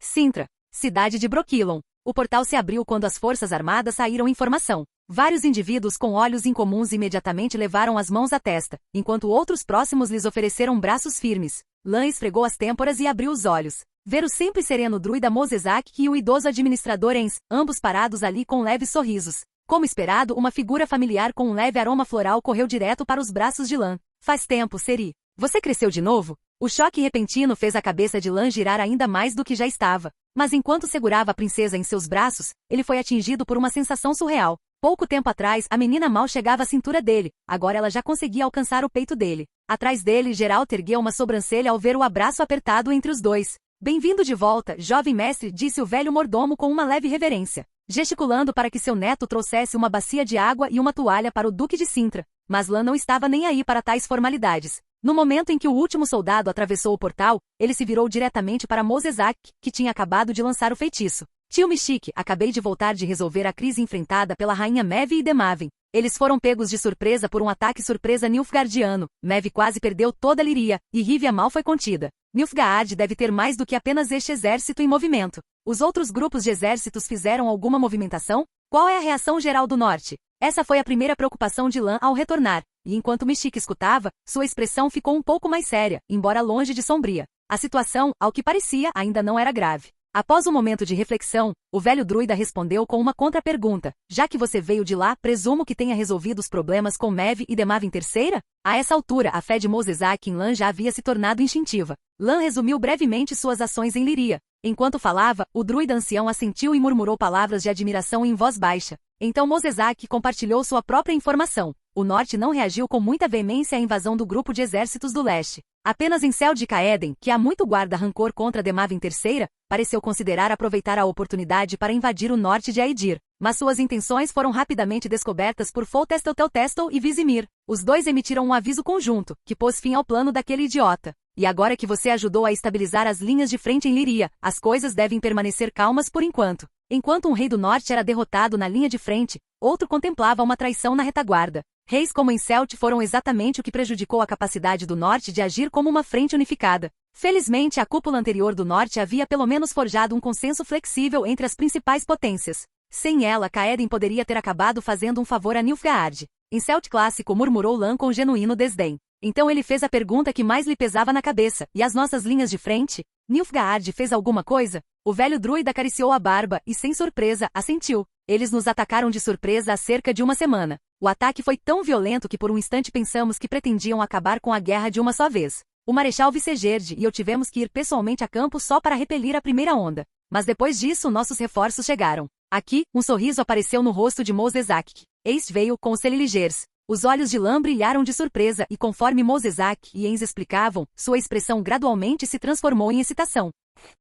S1: Cintra, cidade de Brokilon. O portal se abriu quando as forças armadas saíram em formação. Vários indivíduos com olhos incomuns imediatamente levaram as mãos à testa, enquanto outros próximos lhes ofereceram braços firmes. Lan esfregou as têmporas e abriu os olhos. Ver o sempre sereno druida Mosezak e o idoso administrador Ens, ambos parados ali com leves sorrisos. Como esperado, uma figura familiar com um leve aroma floral correu direto para os braços de Lan. Faz tempo, Ciri. Você cresceu de novo? O choque repentino fez a cabeça de Lan girar ainda mais do que já estava. Mas enquanto segurava a princesa em seus braços, ele foi atingido por uma sensação surreal. Pouco tempo atrás, a menina mal chegava à cintura dele, agora ela já conseguia alcançar o peito dele. Atrás dele, Geralt ergueu uma sobrancelha ao ver o abraço apertado entre os dois. Bem-vindo de volta, jovem mestre, disse o velho mordomo com uma leve reverência, gesticulando para que seu neto trouxesse uma bacia de água e uma toalha para o Duque de Cintra. Mas Lan não estava nem aí para tais formalidades. No momento em que o último soldado atravessou o portal, ele se virou diretamente para Mosezak, que tinha acabado de lançar o feitiço. Tio Michique, acabei de voltar de resolver a crise enfrentada pela rainha Maeve e Démaven. Eles foram pegos de surpresa por um ataque surpresa Nilfgaardiano. Maeve quase perdeu toda a Liria, e Rivia mal foi contida. Nilfgaard deve ter mais do que apenas este exército em movimento. Os outros grupos de exércitos fizeram alguma movimentação? Qual é a reação geral do norte? Essa foi a primeira preocupação de Lan ao retornar, e enquanto Michique escutava, sua expressão ficou um pouco mais séria, embora longe de sombria. A situação, ao que parecia, ainda não era grave. Após um momento de reflexão, o velho druida respondeu com uma contra-pergunta. Já que você veio de lá, presumo que tenha resolvido os problemas com Maeve e Démaven III? A essa altura, a fé de Mosezak em Lan já havia se tornado instintiva. Lan resumiu brevemente suas ações em Liria. Enquanto falava, o druida ancião assentiu e murmurou palavras de admiração em voz baixa. Então Mosezak compartilhou sua própria informação. O norte não reagiu com muita veemência à invasão do grupo de exércitos do leste. Apenas Encel de Caeden, que há muito guarda rancor contra Démaven III, pareceu considerar aproveitar a oportunidade para invadir o norte de Aedir. Mas suas intenções foram rapidamente descobertas por Foltestel Teltestel e Vizimir. Os dois emitiram um aviso conjunto, que pôs fim ao plano daquele idiota. E agora que você ajudou a estabilizar as linhas de frente em Liria, as coisas devem permanecer calmas por enquanto. Enquanto um rei do norte era derrotado na linha de frente, outro contemplava uma traição na retaguarda. Reis como Encelt foram exatamente o que prejudicou a capacidade do norte de agir como uma frente unificada. Felizmente, a cúpula anterior do norte havia pelo menos forjado um consenso flexível entre as principais potências. Sem ela, Caeden poderia ter acabado fazendo um favor a Nilfgaard. Encelt clássico, murmurou Lan com genuíno desdém. Então ele fez a pergunta que mais lhe pesava na cabeça. E as nossas linhas de frente? Nilfgaard fez alguma coisa? O velho druida acariciou a barba e, sem surpresa, assentiu. Eles nos atacaram de surpresa há cerca de uma semana. O ataque foi tão violento que por um instante pensamos que pretendiam acabar com a guerra de uma só vez. O Marechal Vicegerde e eu tivemos que ir pessoalmente a campo só para repelir a primeira onda. Mas depois disso nossos reforços chegaram. Aqui, um sorriso apareceu no rosto de Mos Ezek. Este veio com os Celiligers. Os olhos de Lan brilharam de surpresa e conforme Mos Ezek e Enz explicavam, sua expressão gradualmente se transformou em excitação.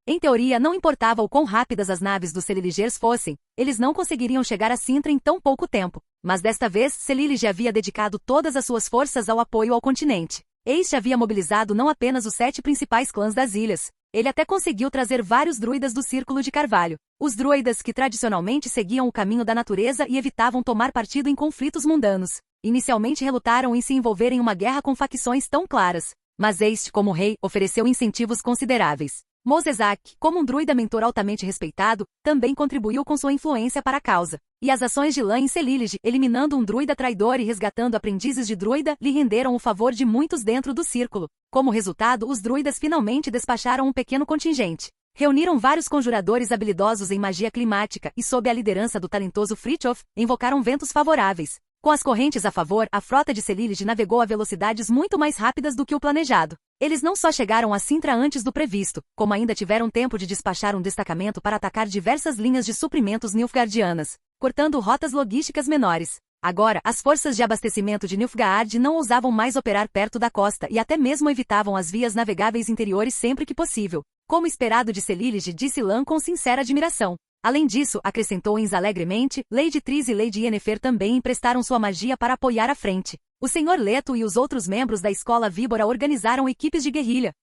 S1: Em teoria não importava o quão rápidas as naves dos Celiligers fossem, eles não conseguiriam chegar a Sintra em tão pouco tempo. Mas desta vez, Celilige havia dedicado todas as suas forças ao apoio ao continente. Este havia mobilizado não apenas os 7 principais clãs das ilhas. Ele até conseguiu trazer vários druidas do Círculo de Carvalho. Os druidas que tradicionalmente seguiam o caminho da natureza e evitavam tomar partido em conflitos mundanos. Inicialmente relutaram em se envolver em uma guerra com facções tão claras. Mas este, como rei, ofereceu incentivos consideráveis. Mos Ezek, como um druida mentor altamente respeitado, também contribuiu com sua influência para a causa. E as ações de Lan em Celilige, eliminando um druida traidor e resgatando aprendizes de druida, lhe renderam o favor de muitos dentro do círculo. Como resultado, os druidas finalmente despacharam um pequeno contingente. Reuniram vários conjuradores habilidosos em magia climática e, sob a liderança do talentoso Fritjof, invocaram ventos favoráveis. Com as correntes a favor, a frota de Celilige navegou a velocidades muito mais rápidas do que o planejado. Eles não só chegaram a Sintra antes do previsto, como ainda tiveram tempo de despachar um destacamento para atacar diversas linhas de suprimentos nilfgaardianas, cortando rotas logísticas menores. Agora, as forças de abastecimento de Nilfgaard não ousavam mais operar perto da costa e até mesmo evitavam as vias navegáveis interiores sempre que possível. Como esperado de Celilige, disse Lan com sincera admiração. Além disso, acrescentou Enz alegremente, Lady Triss e Lady Yennefer também emprestaram sua magia para apoiar a frente. O Sr. Leto e os outros membros da escola Víbora organizaram equipes de guerrilha,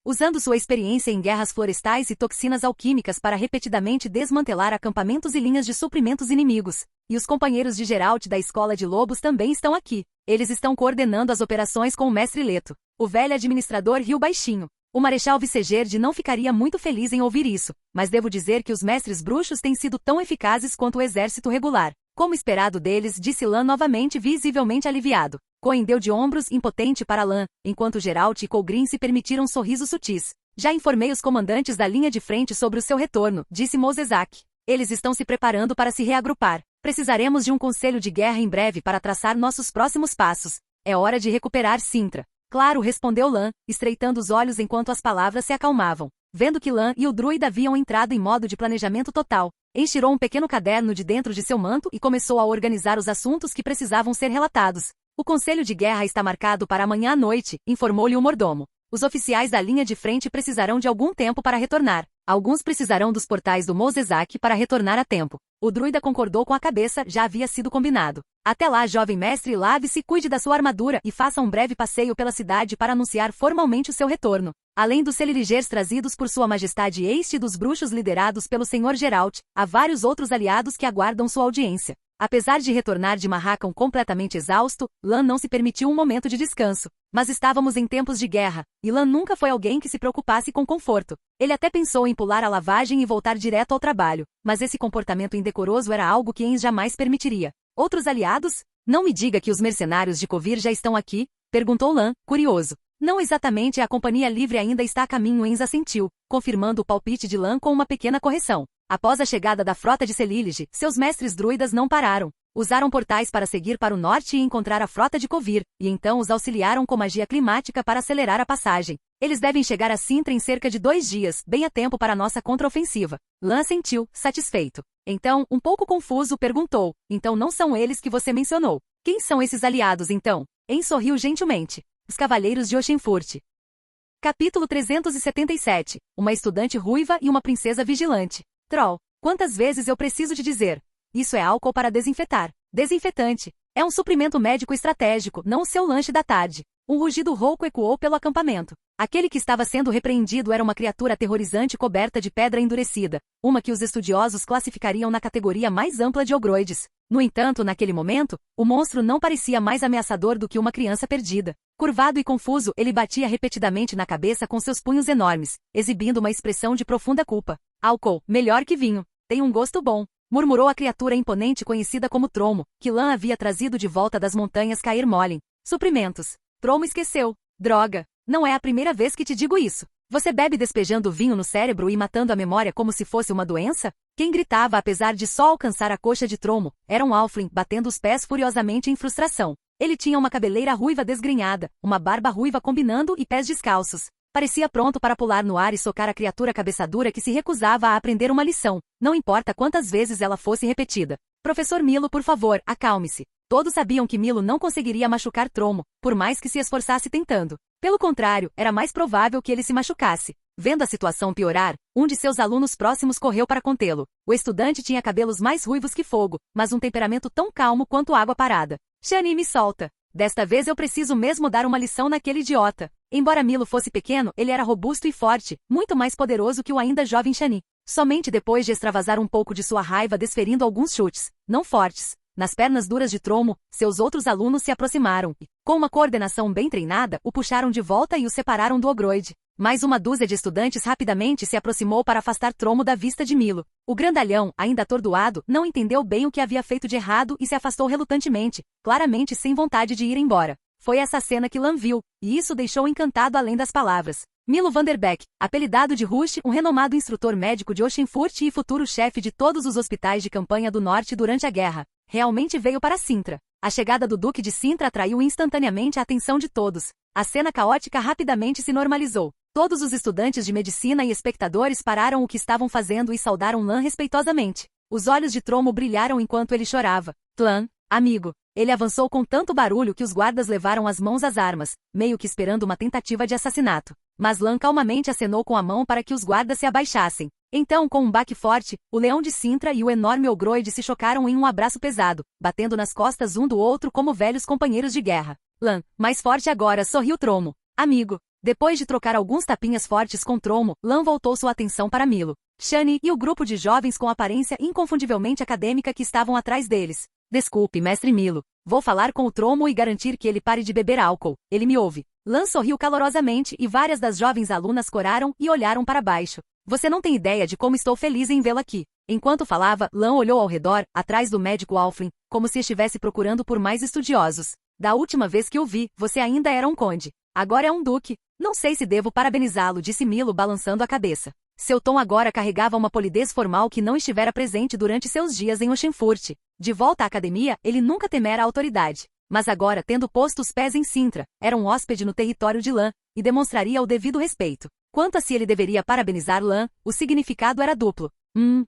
S1: usando sua experiência em guerras florestais e toxinas alquímicas para repetidamente desmantelar acampamentos e linhas de suprimentos inimigos. E os companheiros de Geralt da escola de lobos também estão aqui. Eles estão coordenando as operações com o mestre Leto. O velho administrador riu baixinho. O Marechal Vicegerde não ficaria muito feliz em ouvir isso, mas devo dizer que os mestres bruxos têm sido tão eficazes quanto o exército regular. Como esperado deles, disse Lan novamente visivelmente aliviado. Coen deu de ombros, impotente para Lan, enquanto Geralt e Colgrin se permitiram sorrisos sutis. Já informei os comandantes da linha de frente sobre o seu retorno, disse Mos Ezek. Eles estão se preparando para se reagrupar. Precisaremos de um conselho de guerra em breve para traçar nossos próximos passos. É hora de recuperar Sintra. Claro, respondeu Lan, estreitando os olhos enquanto as palavras se acalmavam. Vendo que Lan e o druida haviam entrado em modo de planejamento total, tirou um pequeno caderno de dentro de seu manto e começou a organizar os assuntos que precisavam ser relatados. O conselho de guerra está marcado para amanhã à noite, informou-lhe o mordomo. Os oficiais da linha de frente precisarão de algum tempo para retornar. Alguns precisarão dos portais do Mos Ezek para retornar a tempo. O druida concordou com a cabeça, já havia sido combinado. Até lá, jovem mestre, lave-se, cuide da sua armadura e faça um breve passeio pela cidade para anunciar formalmente o seu retorno. Além dos Celiligers trazidos por sua majestade este e dos bruxos liderados pelo Sr. Geralt, há vários outros aliados que aguardam sua audiência. Apesar de retornar de Marrakon completamente exausto, Lan não se permitiu um momento de descanso. Mas estávamos em tempos de guerra, e Lan nunca foi alguém que se preocupasse com conforto. Ele até pensou em pular a lavagem e voltar direto ao trabalho, mas esse comportamento indecoroso era algo que Enz jamais permitiria. Outros aliados? Não me diga que os mercenários de Kovir já estão aqui, perguntou Lan, curioso. Não exatamente, a Companhia Livre ainda está a caminho, Enz assentiu, confirmando o palpite de Lan com uma pequena correção. Após a chegada da frota de Celilige, seus mestres druidas não pararam. Usaram portais para seguir para o norte e encontrar a frota de Kovir, e então os auxiliaram com magia climática para acelerar a passagem. Eles devem chegar a Sintra em cerca de 2 dias, bem a tempo para nossa contraofensiva. Lan assentiu, satisfeito. Então, um pouco confuso, perguntou, então não são eles que você mencionou. Quem são esses aliados, então? Enz sorriu gentilmente. Os Cavaleiros de Oxenfurt. Capítulo 377. Uma estudante ruiva e uma princesa vigilante. Troll. Quantas vezes eu preciso te dizer? Isso é álcool para desinfetar. Desinfetante. É um suprimento médico estratégico, não o seu lanche da tarde. Um rugido rouco ecoou pelo acampamento. Aquele que estava sendo repreendido era uma criatura aterrorizante coberta de pedra endurecida, uma que os estudiosos classificariam na categoria mais ampla de ogroides. No entanto, naquele momento, o monstro não parecia mais ameaçador do que uma criança perdida. Curvado e confuso, ele batia repetidamente na cabeça com seus punhos enormes, exibindo uma expressão de profunda culpa. Álcool, melhor que vinho. Tem um gosto bom, murmurou a criatura imponente conhecida como Tromo, que Lan havia trazido de volta das montanhas Cair Molen. Suprimentos. Tromo esqueceu. Droga. Não é a primeira vez que te digo isso. Você bebe despejando vinho no cérebro e matando a memória como se fosse uma doença? Quem gritava apesar de só alcançar a coxa de Tromo, era um Alfling, batendo os pés furiosamente em frustração. Ele tinha uma cabeleira ruiva desgrenhada, uma barba ruiva combinando e pés descalços. Parecia pronto para pular no ar e socar a criatura cabeçadura que se recusava a aprender uma lição, não importa quantas vezes ela fosse repetida. Professor Milo, por favor, acalme-se. Todos sabiam que Milo não conseguiria machucar Tromo, por mais que se esforçasse tentando. Pelo contrário, era mais provável que ele se machucasse. Vendo a situação piorar, um de seus alunos próximos correu para contê-lo. O estudante tinha cabelos mais ruivos que fogo, mas um temperamento tão calmo quanto água parada. Shani, me solta. Desta vez eu preciso mesmo dar uma lição naquele idiota. Embora Milo fosse pequeno, ele era robusto e forte, muito mais poderoso que o ainda jovem Shani. Somente depois de extravasar um pouco de sua raiva desferindo alguns chutes, não fortes, nas pernas duras de Tromo, seus outros alunos se aproximaram e, com uma coordenação bem treinada, o puxaram de volta e o separaram do ogroide. Mais uma dúzia de estudantes rapidamente se aproximou para afastar Tromo da vista de Milo. O grandalhão, ainda atordoado, não entendeu bem o que havia feito de errado e se afastou relutantemente, claramente sem vontade de ir embora. Foi essa cena que Lan viu, e isso deixou encantado além das palavras. Milo Vanderbeck, apelidado de Rush, um renomado instrutor médico de Oxenfurt e futuro chefe de todos os hospitais de campanha do norte durante a guerra, realmente veio para Sintra. A chegada do Duque de Sintra atraiu instantaneamente a atenção de todos. A cena caótica rapidamente se normalizou. Todos os estudantes de medicina e espectadores pararam o que estavam fazendo e saudaram Lan respeitosamente. Os olhos de Tromo brilharam enquanto ele chorava. Lan, amigo. Ele avançou com tanto barulho que os guardas levaram as mãos às armas, meio que esperando uma tentativa de assassinato. Mas Lan calmamente acenou com a mão para que os guardas se abaixassem. Então, com um baque forte, o leão de Sintra e o enorme ogroide se chocaram em um abraço pesado, batendo nas costas um do outro como velhos companheiros de guerra. Lan, mais forte agora, sorriu Tromo. Amigo. Depois de trocar alguns tapinhas fortes com Tromo, Lan voltou sua atenção para Milo, Shani e o grupo de jovens com aparência inconfundivelmente acadêmica que estavam atrás deles. Desculpe, mestre Milo. Vou falar com o Tromo e garantir que ele pare de beber álcool. Ele me ouve. Lan sorriu calorosamente e várias das jovens alunas coraram e olharam para baixo. Você não tem ideia de como estou feliz em vê-lo aqui. Enquanto falava, Lan olhou ao redor, atrás do médico Alflin, como se estivesse procurando por mais estudiosos. Da última vez que o vi, você ainda era um conde. Agora é um duque. Não sei se devo parabenizá-lo, disse Milo balançando a cabeça. Seu tom agora carregava uma polidez formal que não estivera presente durante seus dias em Oxenfurt. De volta à academia, ele nunca temera a autoridade. Mas agora, tendo posto os pés em Sintra, era um hóspede no território de Lan, e demonstraria o devido respeito. Quanto a se ele deveria parabenizar Lan, o significado era duplo.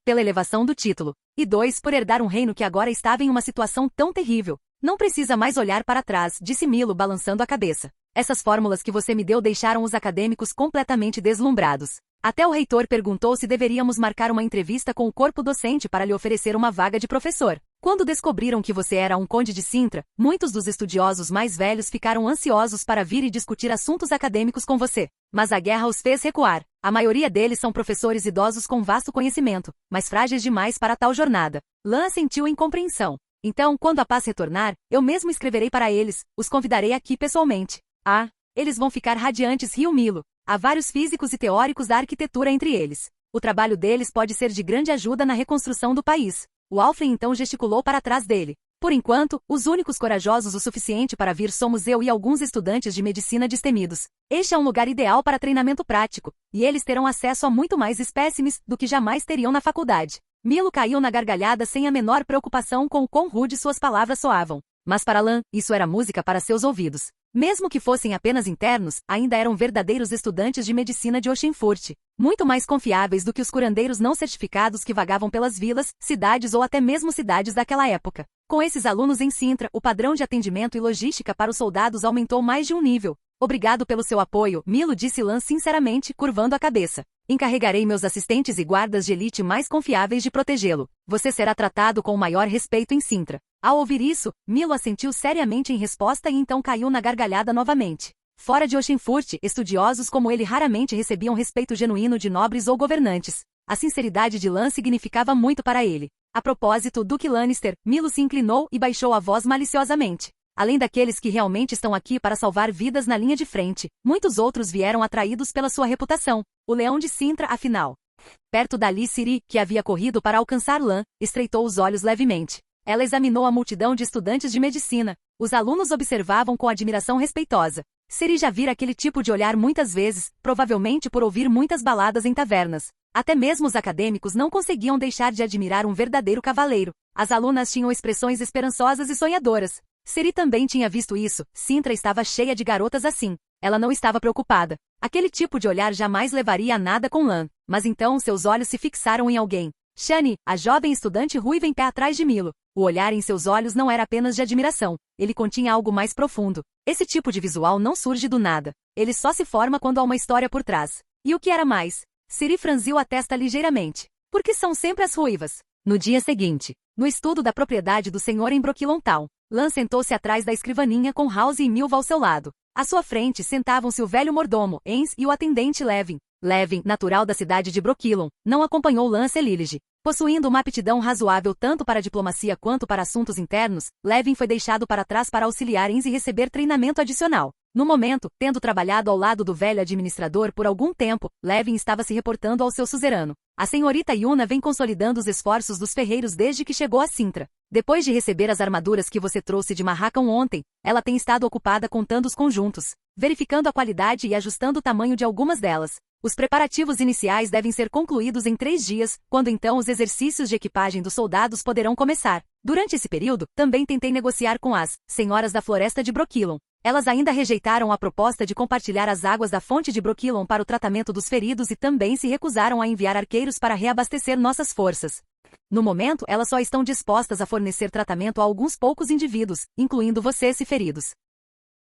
S1: Pela elevação do título. E 2, por herdar um reino que agora estava em uma situação tão terrível. Não precisa mais olhar para trás, disse Milo balançando a cabeça. Essas fórmulas que você me deu deixaram os acadêmicos completamente deslumbrados. Até o reitor perguntou se deveríamos marcar uma entrevista com o corpo docente para lhe oferecer uma vaga de professor. Quando descobriram que você era um conde de Sintra, muitos dos estudiosos mais velhos ficaram ansiosos para vir e discutir assuntos acadêmicos com você. Mas a guerra os fez recuar. A maioria deles são professores idosos com vasto conhecimento, mas frágeis demais para tal jornada. Lan sentiu incompreensão. Então, quando a paz retornar, eu mesmo escreverei para eles, os convidarei aqui pessoalmente. Ah, eles vão ficar radiantes, riu Milo. Há vários físicos e teóricos da arquitetura entre eles. O trabalho deles pode ser de grande ajuda na reconstrução do país. O Alfred então gesticulou para trás dele. Por enquanto, os únicos corajosos o suficiente para vir somos eu e alguns estudantes de medicina destemidos. Este é um lugar ideal para treinamento prático, e eles terão acesso a muito mais espécimes do que jamais teriam na faculdade. Milo caiu na gargalhada sem a menor preocupação com o quão rude suas palavras soavam. Mas para Lan, isso era música para seus ouvidos. Mesmo que fossem apenas internos, ainda eram verdadeiros estudantes de medicina de Oxenfurt, muito mais confiáveis do que os curandeiros não certificados que vagavam pelas vilas, cidades ou até mesmo cidades daquela época. Com esses alunos em Sintra, o padrão de atendimento e logística para os soldados aumentou mais de um nível. Obrigado pelo seu apoio, Milo, disse Lan sinceramente, curvando a cabeça. Encarregarei meus assistentes e guardas de elite mais confiáveis de protegê-lo. Você será tratado com o maior respeito em Sintra. Ao ouvir isso, Milo assentiu seriamente em resposta e então caiu na gargalhada novamente. Fora de Oxenfurt, estudiosos como ele raramente recebiam respeito genuíno de nobres ou governantes. A sinceridade de Lan significava muito para ele. A propósito, Duque Lannister, Milo se inclinou e baixou a voz maliciosamente. Além daqueles que realmente estão aqui para salvar vidas na linha de frente, muitos outros vieram atraídos pela sua reputação. O leão de Sintra, afinal. Perto dali, Ciri, que havia corrido para alcançar Lan, estreitou os olhos levemente. Ela examinou a multidão de estudantes de medicina. Os alunos observavam com admiração respeitosa. Ciri já vira aquele tipo de olhar muitas vezes, provavelmente por ouvir muitas baladas em tavernas. Até mesmo os acadêmicos não conseguiam deixar de admirar um verdadeiro cavaleiro. As alunas tinham expressões esperançosas e sonhadoras. Ciri também tinha visto isso, Cintra estava cheia de garotas assim. Ela não estava preocupada. Aquele tipo de olhar jamais levaria a nada com Lan, mas então seus olhos se fixaram em alguém. Shani, a jovem estudante ruiva em pé atrás de Milo. O olhar em seus olhos não era apenas de admiração, ele continha algo mais profundo. Esse tipo de visual não surge do nada. Ele só se forma quando há uma história por trás. E o que era mais? Ciri franziu a testa ligeiramente. Por que são sempre as ruivas? No dia seguinte, no estudo da propriedade do senhor em Brooklyn Town, Lan sentou-se atrás da escrivaninha com House e Milva ao seu lado. À sua frente sentavam-se o velho mordomo, Ens, e o atendente Levin. Levin, natural da cidade de Brooklyn, não acompanhou Lan a Celilege. Possuindo uma aptidão razoável tanto para a diplomacia quanto para assuntos internos, Levin foi deixado para trás para auxiliar Ens e receber treinamento adicional. No momento, tendo trabalhado ao lado do velho administrador por algum tempo, Levin estava se reportando ao seu suzerano. A senhorita Yuna vem consolidando os esforços dos ferreiros desde que chegou a Cintra. Depois de receber as armaduras que você trouxe de Marrakão ontem, ela tem estado ocupada contando os conjuntos, verificando a qualidade e ajustando o tamanho de algumas delas. Os preparativos iniciais devem ser concluídos em 3 dias, quando então os exercícios de equipagem dos soldados poderão começar. Durante esse período, também tentei negociar com as senhoras da floresta de Brooklyn. Elas ainda rejeitaram a proposta de compartilhar as águas da fonte de Brooklyn para o tratamento dos feridos e também se recusaram a enviar arqueiros para reabastecer nossas forças. No momento, elas só estão dispostas a fornecer tratamento a alguns poucos indivíduos, incluindo vocês e feridos.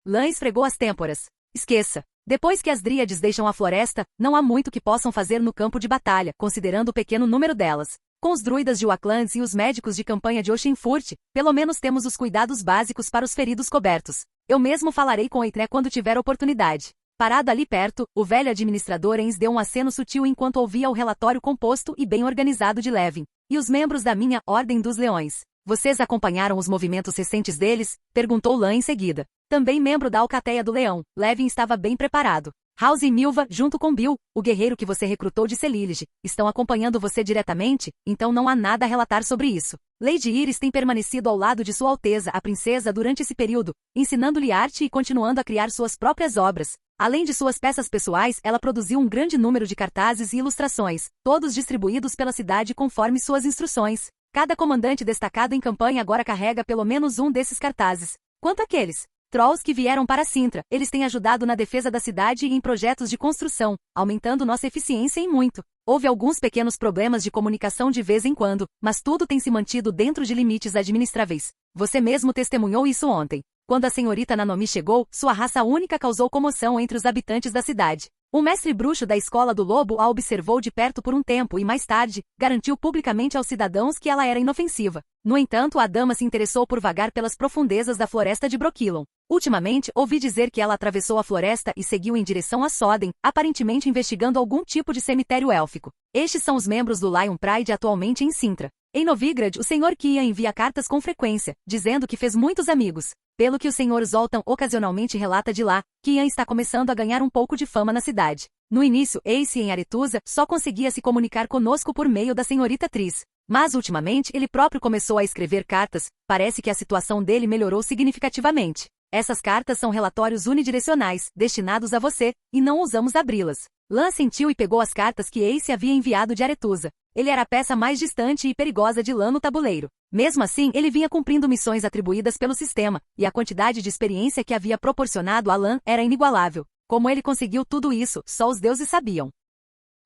S1: Lan esfregou as têmporas. Esqueça. Depois que as dríades deixam a floresta, não há muito que possam fazer no campo de batalha, considerando o pequeno número delas. Com os druidas de Waklands e os médicos de campanha de Oxenfurt, pelo menos temos os cuidados básicos para os feridos cobertos. Eu mesmo falarei com Eitné quando tiver oportunidade. Parado ali perto, o velho administrador Ens deu um aceno sutil enquanto ouvia o relatório composto e bem organizado de Levin. E os membros da minha Ordem dos Leões? Vocês acompanharam os movimentos recentes deles? Perguntou Lan em seguida. Também membro da Alcateia do Leão, Levin estava bem preparado. House e Milva, junto com Bill, o guerreiro que você recrutou de Celilege, estão acompanhando você diretamente, então não há nada a relatar sobre isso. Lady Iris tem permanecido ao lado de Sua Alteza, a princesa, durante esse período, ensinando-lhe arte e continuando a criar suas próprias obras. Além de suas peças pessoais, ela produziu um grande número de cartazes e ilustrações, todos distribuídos pela cidade conforme suas instruções. Cada comandante destacado em campanha agora carrega pelo menos um desses cartazes. Quanto àqueles Trolls que vieram para Cintra, eles têm ajudado na defesa da cidade e em projetos de construção, aumentando nossa eficiência em muito. Houve alguns pequenos problemas de comunicação de vez em quando, mas tudo tem se mantido dentro de limites administráveis. Você mesmo testemunhou isso ontem. Quando a senhorita Nanomi chegou, sua raça única causou comoção entre os habitantes da cidade. O mestre bruxo da Escola do Lobo a observou de perto por um tempo e mais tarde, garantiu publicamente aos cidadãos que ela era inofensiva. No entanto, a dama se interessou por vagar pelas profundezas da floresta de Brooklyn. Ultimamente, ouvi dizer que ela atravessou a floresta e seguiu em direção a Soden, aparentemente investigando algum tipo de cemitério élfico. Estes são os membros do Lion Pride atualmente em Cintra. Em Novigrad, o Sr. Kian envia cartas com frequência, dizendo que fez muitos amigos. Pelo que o Sr. Zoltan ocasionalmente relata de lá, Kian está começando a ganhar um pouco de fama na cidade. No início, Ace em Aretusa só conseguia se comunicar conosco por meio da senhorita Tris. Mas ultimamente ele próprio começou a escrever cartas, parece que a situação dele melhorou significativamente. Essas cartas são relatórios unidirecionais, destinados a você, e não ousamos abri-las. Lan sentiu e pegou as cartas que Ace havia enviado de Aretusa. Ele era a peça mais distante e perigosa de Lan no tabuleiro. Mesmo assim, ele vinha cumprindo missões atribuídas pelo sistema, e a quantidade de experiência que havia proporcionado a Lan era inigualável. Como ele conseguiu tudo isso, só os deuses sabiam.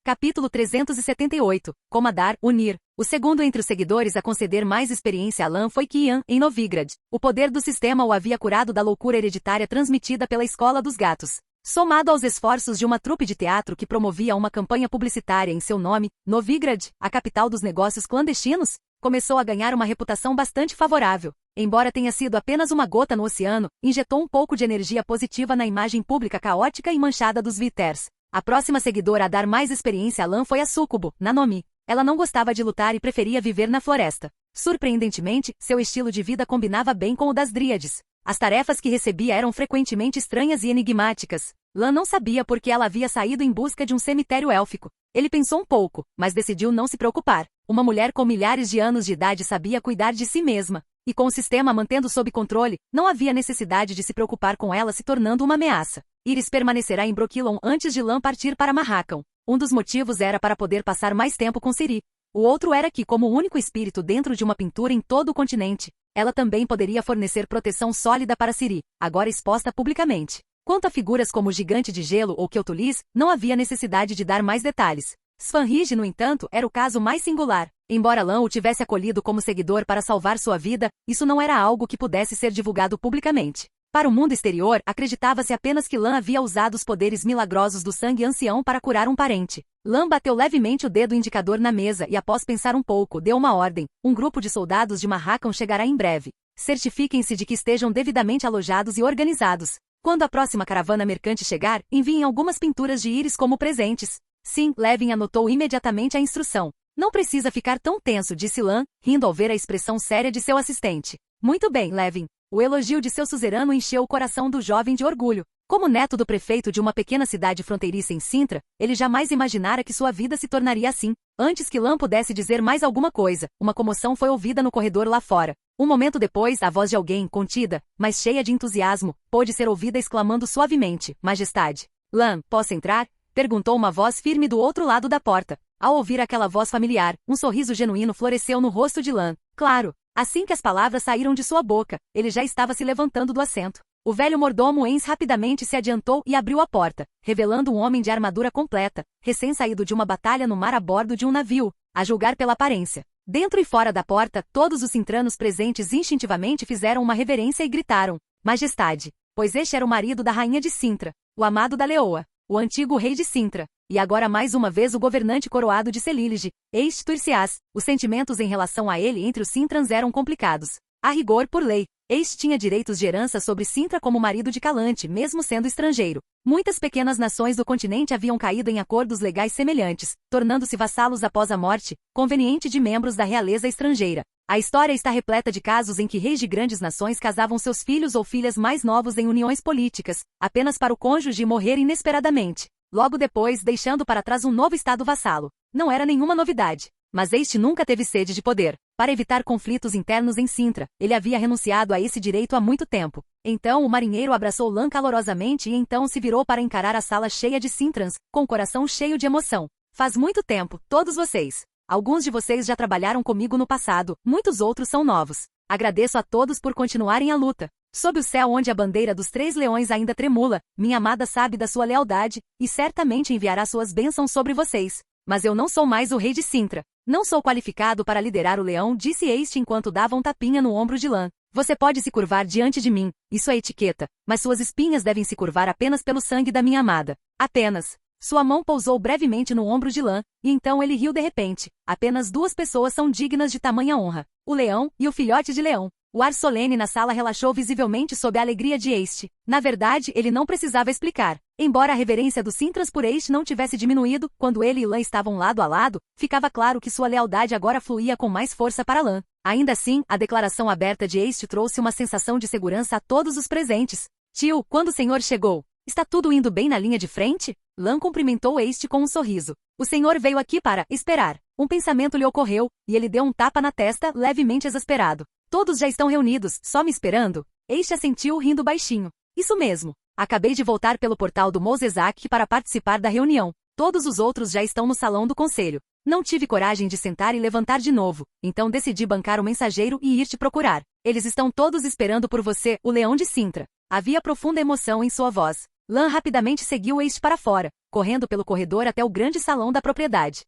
S1: Capítulo 378. Comandar, unir. O segundo entre os seguidores a conceder mais experiência a Lan foi Kian, em Novigrad. O poder do sistema o havia curado da loucura hereditária transmitida pela Escola dos Gatos. Somado aos esforços de uma trupe de teatro que promovia uma campanha publicitária em seu nome, Novigrad, a capital dos negócios clandestinos, começou a ganhar uma reputação bastante favorável. Embora tenha sido apenas uma gota no oceano, injetou um pouco de energia positiva na imagem pública caótica e manchada dos Viters. A próxima seguidora a dar mais experiência a Lan foi a Súcubo, Nanomi. Ela não gostava de lutar e preferia viver na floresta. Surpreendentemente, seu estilo de vida combinava bem com o das Dríades. As tarefas que recebia eram frequentemente estranhas e enigmáticas. Lan não sabia por que ela havia saído em busca de um cemitério élfico. Ele pensou um pouco, mas decidiu não se preocupar. Uma mulher com milhares de anos de idade sabia cuidar de si mesma. E com o sistema mantendo sob controle, não havia necessidade de se preocupar com ela se tornando uma ameaça. Iris permanecerá em Brooklyn antes de Lan partir para Marrakão. Um dos motivos era para poder passar mais tempo com Ciri. O outro era que, como o único espírito dentro de uma pintura em todo o continente, Ela também poderia fornecer proteção sólida para Ciri, agora exposta publicamente. Quanto a figuras como o Gigante de Gelo ou Kyoto-Lis, não havia necessidade de dar mais detalhes. Svanhige, no entanto, era o caso mais singular. Embora Lan o tivesse acolhido como seguidor para salvar sua vida, isso não era algo que pudesse ser divulgado publicamente. Para o mundo exterior, acreditava-se apenas que Lan havia usado os poderes milagrosos do sangue ancião para curar um parente. Lan bateu levemente o dedo indicador na mesa e, após pensar um pouco, deu uma ordem. Um grupo de soldados de Marrakon chegará em breve. Certifiquem-se de que estejam devidamente alojados e organizados. Quando a próxima caravana mercante chegar, enviem algumas pinturas de íris como presentes. Sim, Levin anotou imediatamente a instrução. Não precisa ficar tão tenso, disse Lan, rindo ao ver a expressão séria de seu assistente. Muito bem, Levin. O elogio de seu suzerano encheu o coração do jovem de orgulho. Como neto do prefeito de uma pequena cidade fronteiriça em Sintra, ele jamais imaginara que sua vida se tornaria assim. Antes que Lan pudesse dizer mais alguma coisa, uma comoção foi ouvida no corredor lá fora. Um momento depois, a voz de alguém, contida, mas cheia de entusiasmo, pôde ser ouvida exclamando suavemente, Majestade. Lan, posso entrar? Perguntou uma voz firme do outro lado da porta. Ao ouvir aquela voz familiar, um sorriso genuíno floresceu no rosto de Lan. Claro, assim que as palavras saíram de sua boca, ele já estava se levantando do assento. O velho mordomo Ens rapidamente se adiantou e abriu a porta, revelando um homem de armadura completa, recém-saído de uma batalha no mar a bordo de um navio, a julgar pela aparência. Dentro e fora da porta, todos os sintranos presentes instintivamente fizeram uma reverência e gritaram, Majestade, pois este era o marido da rainha de Sintra, o amado da leoa, o antigo rei de Sintra, e agora mais uma vez o governante coroado de Celílige, Eist-Turcias. Os sentimentos em relação a ele entre os Sintrans eram complicados. A rigor, por lei, Eist tinha direitos de herança sobre Sintra como marido de Calante, mesmo sendo estrangeiro. Muitas pequenas nações do continente haviam caído em acordos legais semelhantes, tornando-se vassalos após a morte, conveniente de membros da realeza estrangeira. A história está repleta de casos em que reis de grandes nações casavam seus filhos ou filhas mais novos em uniões políticas, apenas para o cônjuge morrer inesperadamente. Logo depois, deixando para trás um novo estado vassalo. Não era nenhuma novidade. Mas este nunca teve sede de poder. Para evitar conflitos internos em Sintra, ele havia renunciado a esse direito há muito tempo. Então o marinheiro abraçou Lan calorosamente e então se virou para encarar a sala cheia de Sintrans, com o coração cheio de emoção. Faz muito tempo, todos vocês. Alguns de vocês já trabalharam comigo no passado, muitos outros são novos. Agradeço a todos por continuarem a luta. Sob o céu onde a bandeira dos 3 leões ainda tremula, minha amada sabe da sua lealdade, e certamente enviará suas bênçãos sobre vocês. Mas eu não sou mais o rei de Sintra. Não sou qualificado para liderar o leão, disse este enquanto dava um tapinha no ombro de Lan. Você pode se curvar diante de mim, isso é etiqueta, mas suas espinhas devem se curvar apenas pelo sangue da minha amada. Apenas. Sua mão pousou brevemente no ombro de Lan, e então ele riu de repente. Apenas 2 pessoas são dignas de tamanha honra. O leão e o filhote de leão. O ar solene na sala relaxou visivelmente sob a alegria de Este. Na verdade, ele não precisava explicar. Embora a reverência do Sintrans por Este não tivesse diminuído, quando ele e Lan estavam lado a lado, ficava claro que sua lealdade agora fluía com mais força para Lan. Ainda assim, a declaração aberta de Este trouxe uma sensação de segurança a todos os presentes. Tio, quando o senhor chegou? Está tudo indo bem na linha de frente? Lan cumprimentou Este com um sorriso. O senhor veio aqui para esperar. Um pensamento lhe ocorreu, e ele deu um tapa na testa, levemente exasperado. Todos já estão reunidos, só me esperando? Este assentiu rindo baixinho. Isso mesmo. Acabei de voltar pelo portal do Mosezak para participar da reunião. Todos os outros já estão no salão do conselho. Não tive coragem de sentar e levantar de novo, então decidi bancar o mensageiro e ir te procurar. Eles estão todos esperando por você, o leão de Sintra. Havia profunda emoção em sua voz. Lan rapidamente seguiu Este para fora, correndo pelo corredor até o grande salão da propriedade.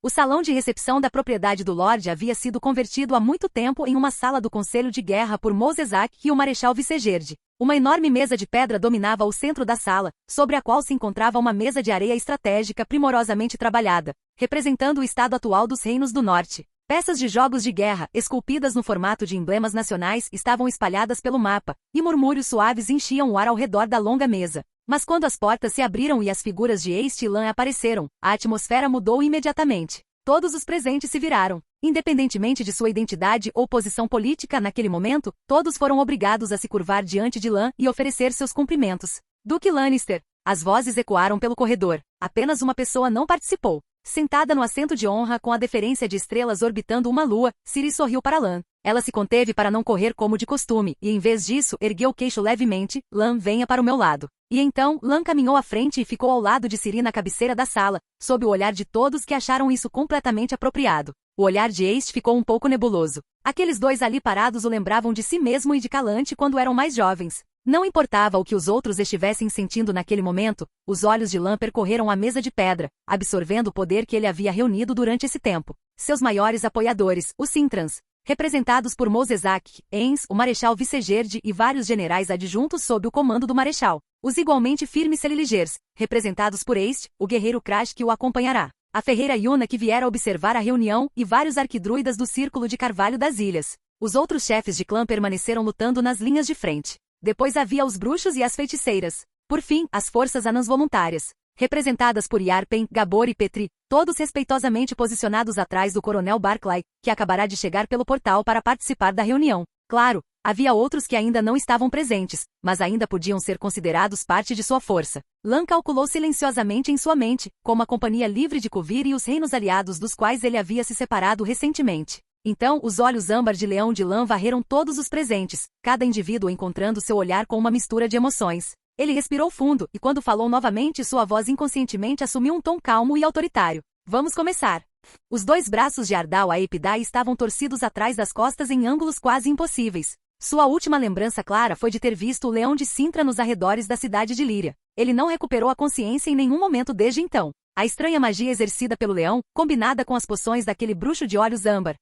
S1: O salão de recepção da propriedade do Lorde havia sido convertido há muito tempo em uma sala do conselho de guerra por Mosezak e o Marechal Vicegerde. Uma enorme mesa de pedra dominava o centro da sala, sobre a qual se encontrava uma mesa de areia estratégica primorosamente trabalhada, representando o estado atual dos reinos do norte. Peças de jogos de guerra, esculpidas no formato de emblemas nacionais, estavam espalhadas pelo mapa, e murmúrios suaves enchiam o ar ao redor da longa mesa. Mas quando as portas se abriram e as figuras de Este e Lan apareceram, a atmosfera mudou imediatamente. Todos os presentes se viraram. Independentemente de sua identidade ou posição política naquele momento, todos foram obrigados a se curvar diante de Lan e oferecer seus cumprimentos. Duque Lannister. As vozes ecoaram pelo corredor. Apenas uma pessoa não participou. Sentada no assento de honra com a deferência de estrelas orbitando uma lua, Ciri sorriu para Lan. Ela se conteve para não correr como de costume, e em vez disso, ergueu o queixo levemente. Lan, venha para o meu lado. E então, Lan caminhou à frente e ficou ao lado de Ciri na cabeceira da sala, sob o olhar de todos que acharam isso completamente apropriado. O olhar de Ace ficou um pouco nebuloso. Aqueles dois ali parados o lembravam de si mesmo e de Calante quando eram mais jovens. Não importava o que os outros estivessem sentindo naquele momento, os olhos de Lan percorreram a mesa de pedra, absorvendo o poder que ele havia reunido durante esse tempo. Seus maiores apoiadores, os Sintrans, representados por Mosezak, Ens, o Marechal Vicegerde e vários generais adjuntos sob o comando do Marechal. Os igualmente firmes Seliligers, representados por Ace, o guerreiro Crash que o acompanhará. A ferreira Yuna que viera observar a reunião e vários arquidruidas do Círculo de Carvalho das Ilhas. Os outros chefes de clã permaneceram lutando nas linhas de frente. Depois havia os bruxos e as feiticeiras. Por fim, as forças anãs voluntárias, representadas por Yarpen, Gabor e Petri, todos respeitosamente posicionados atrás do coronel Barclay, que acabará de chegar pelo portal para participar da reunião. Claro, havia outros que ainda não estavam presentes, mas ainda podiam ser considerados parte de sua força. Lan calculou silenciosamente em sua mente, como a Companhia Livre de Kuvir e os reinos aliados dos quais ele havia se separado recentemente. Então, os olhos âmbar de Leão de Lan varreram todos os presentes, cada indivíduo encontrando seu olhar com uma mistura de emoções. Ele respirou fundo, e quando falou novamente sua voz inconscientemente assumiu um tom calmo e autoritário. Vamos começar. Os dois braços de Ardal Aepidai estavam torcidos atrás das costas em ângulos quase impossíveis. Sua última lembrança clara foi de ter visto o leão de Sintra nos arredores da cidade de Líria. Ele não recuperou a consciência em nenhum momento desde então. A estranha magia exercida pelo leão, combinada com as poções daquele bruxo de olhos âmbar,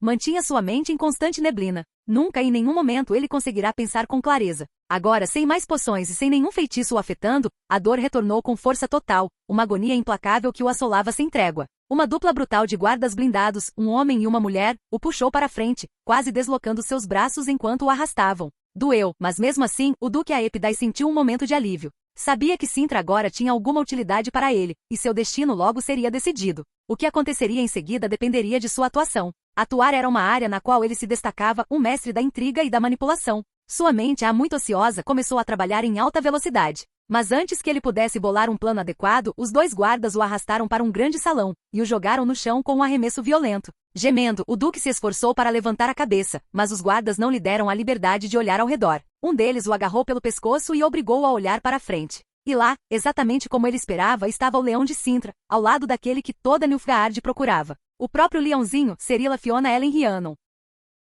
S1: mantinha sua mente em constante neblina. Nunca em nenhum momento ele conseguirá pensar com clareza. Agora, sem mais poções e sem nenhum feitiço o afetando, a dor retornou com força total, uma agonia implacável que o assolava sem trégua. Uma dupla brutal de guardas blindados, um homem e uma mulher, o puxou para frente, quase deslocando seus braços enquanto o arrastavam. Doeu, mas mesmo assim, o Duque Aepidai sentiu um momento de alívio. Sabia que Sintra agora tinha alguma utilidade para ele, e seu destino logo seria decidido. O que aconteceria em seguida dependeria de sua atuação. Atuar era uma área na qual ele se destacava, um mestre da intriga e da manipulação. Sua mente, muito ociosa, começou a trabalhar em alta velocidade. Mas antes que ele pudesse bolar um plano adequado, os dois guardas o arrastaram para um grande salão, e o jogaram no chão com um arremesso violento. Gemendo, o Duque se esforçou para levantar a cabeça, mas os guardas não lhe deram a liberdade de olhar ao redor. Um deles o agarrou pelo pescoço e obrigou-o a olhar para a frente. E lá, exatamente como ele esperava, estava o leão de Sintra, ao lado daquele que toda Nilfgaard procurava. O próprio leãozinho, Cerilla Fiona Ellen Rhiannon.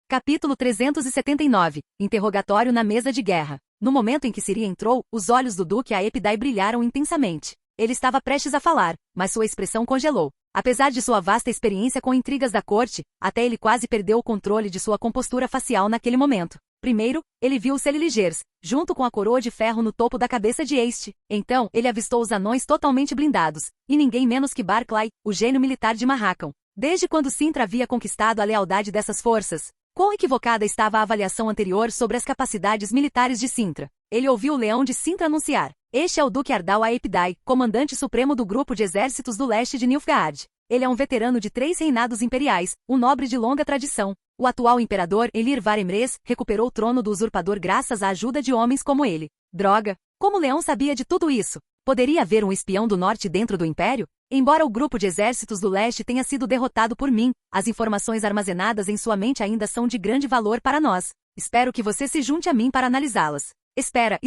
S1: Capítulo 379. Interrogatório na mesa de guerra. No momento em que Ciri entrou, os olhos do Duque Aepidai brilharam intensamente. Ele estava prestes a falar, mas sua expressão congelou. Apesar de sua vasta experiência com intrigas da corte, até ele quase perdeu o controle de sua compostura facial naquele momento. Primeiro, ele viu os Seliligers, junto com a coroa de ferro no topo da cabeça de Este. Então, ele avistou os anões totalmente blindados, e ninguém menos que Barclay, o gênio militar de Marrakon. Desde quando Sintra havia conquistado a lealdade dessas forças? Quão equivocada estava a avaliação anterior sobre as capacidades militares de Sintra? Ele ouviu o leão de Sintra anunciar. Este é o Duque Ardal Aepidai, comandante supremo do grupo de exércitos do leste de Nilfgaard. Ele é um veterano de 3 reinados imperiais, um nobre de longa tradição. O atual imperador, Elir Var-Emrys, recuperou o trono do usurpador graças à ajuda de homens como ele. Droga! Como o leão sabia de tudo isso? Poderia haver um espião do norte dentro do império? Embora o grupo de exércitos do leste tenha sido derrotado por mim, as informações armazenadas em sua mente ainda são de grande valor para nós. Espero que você se junte a mim para analisá-las. Espera.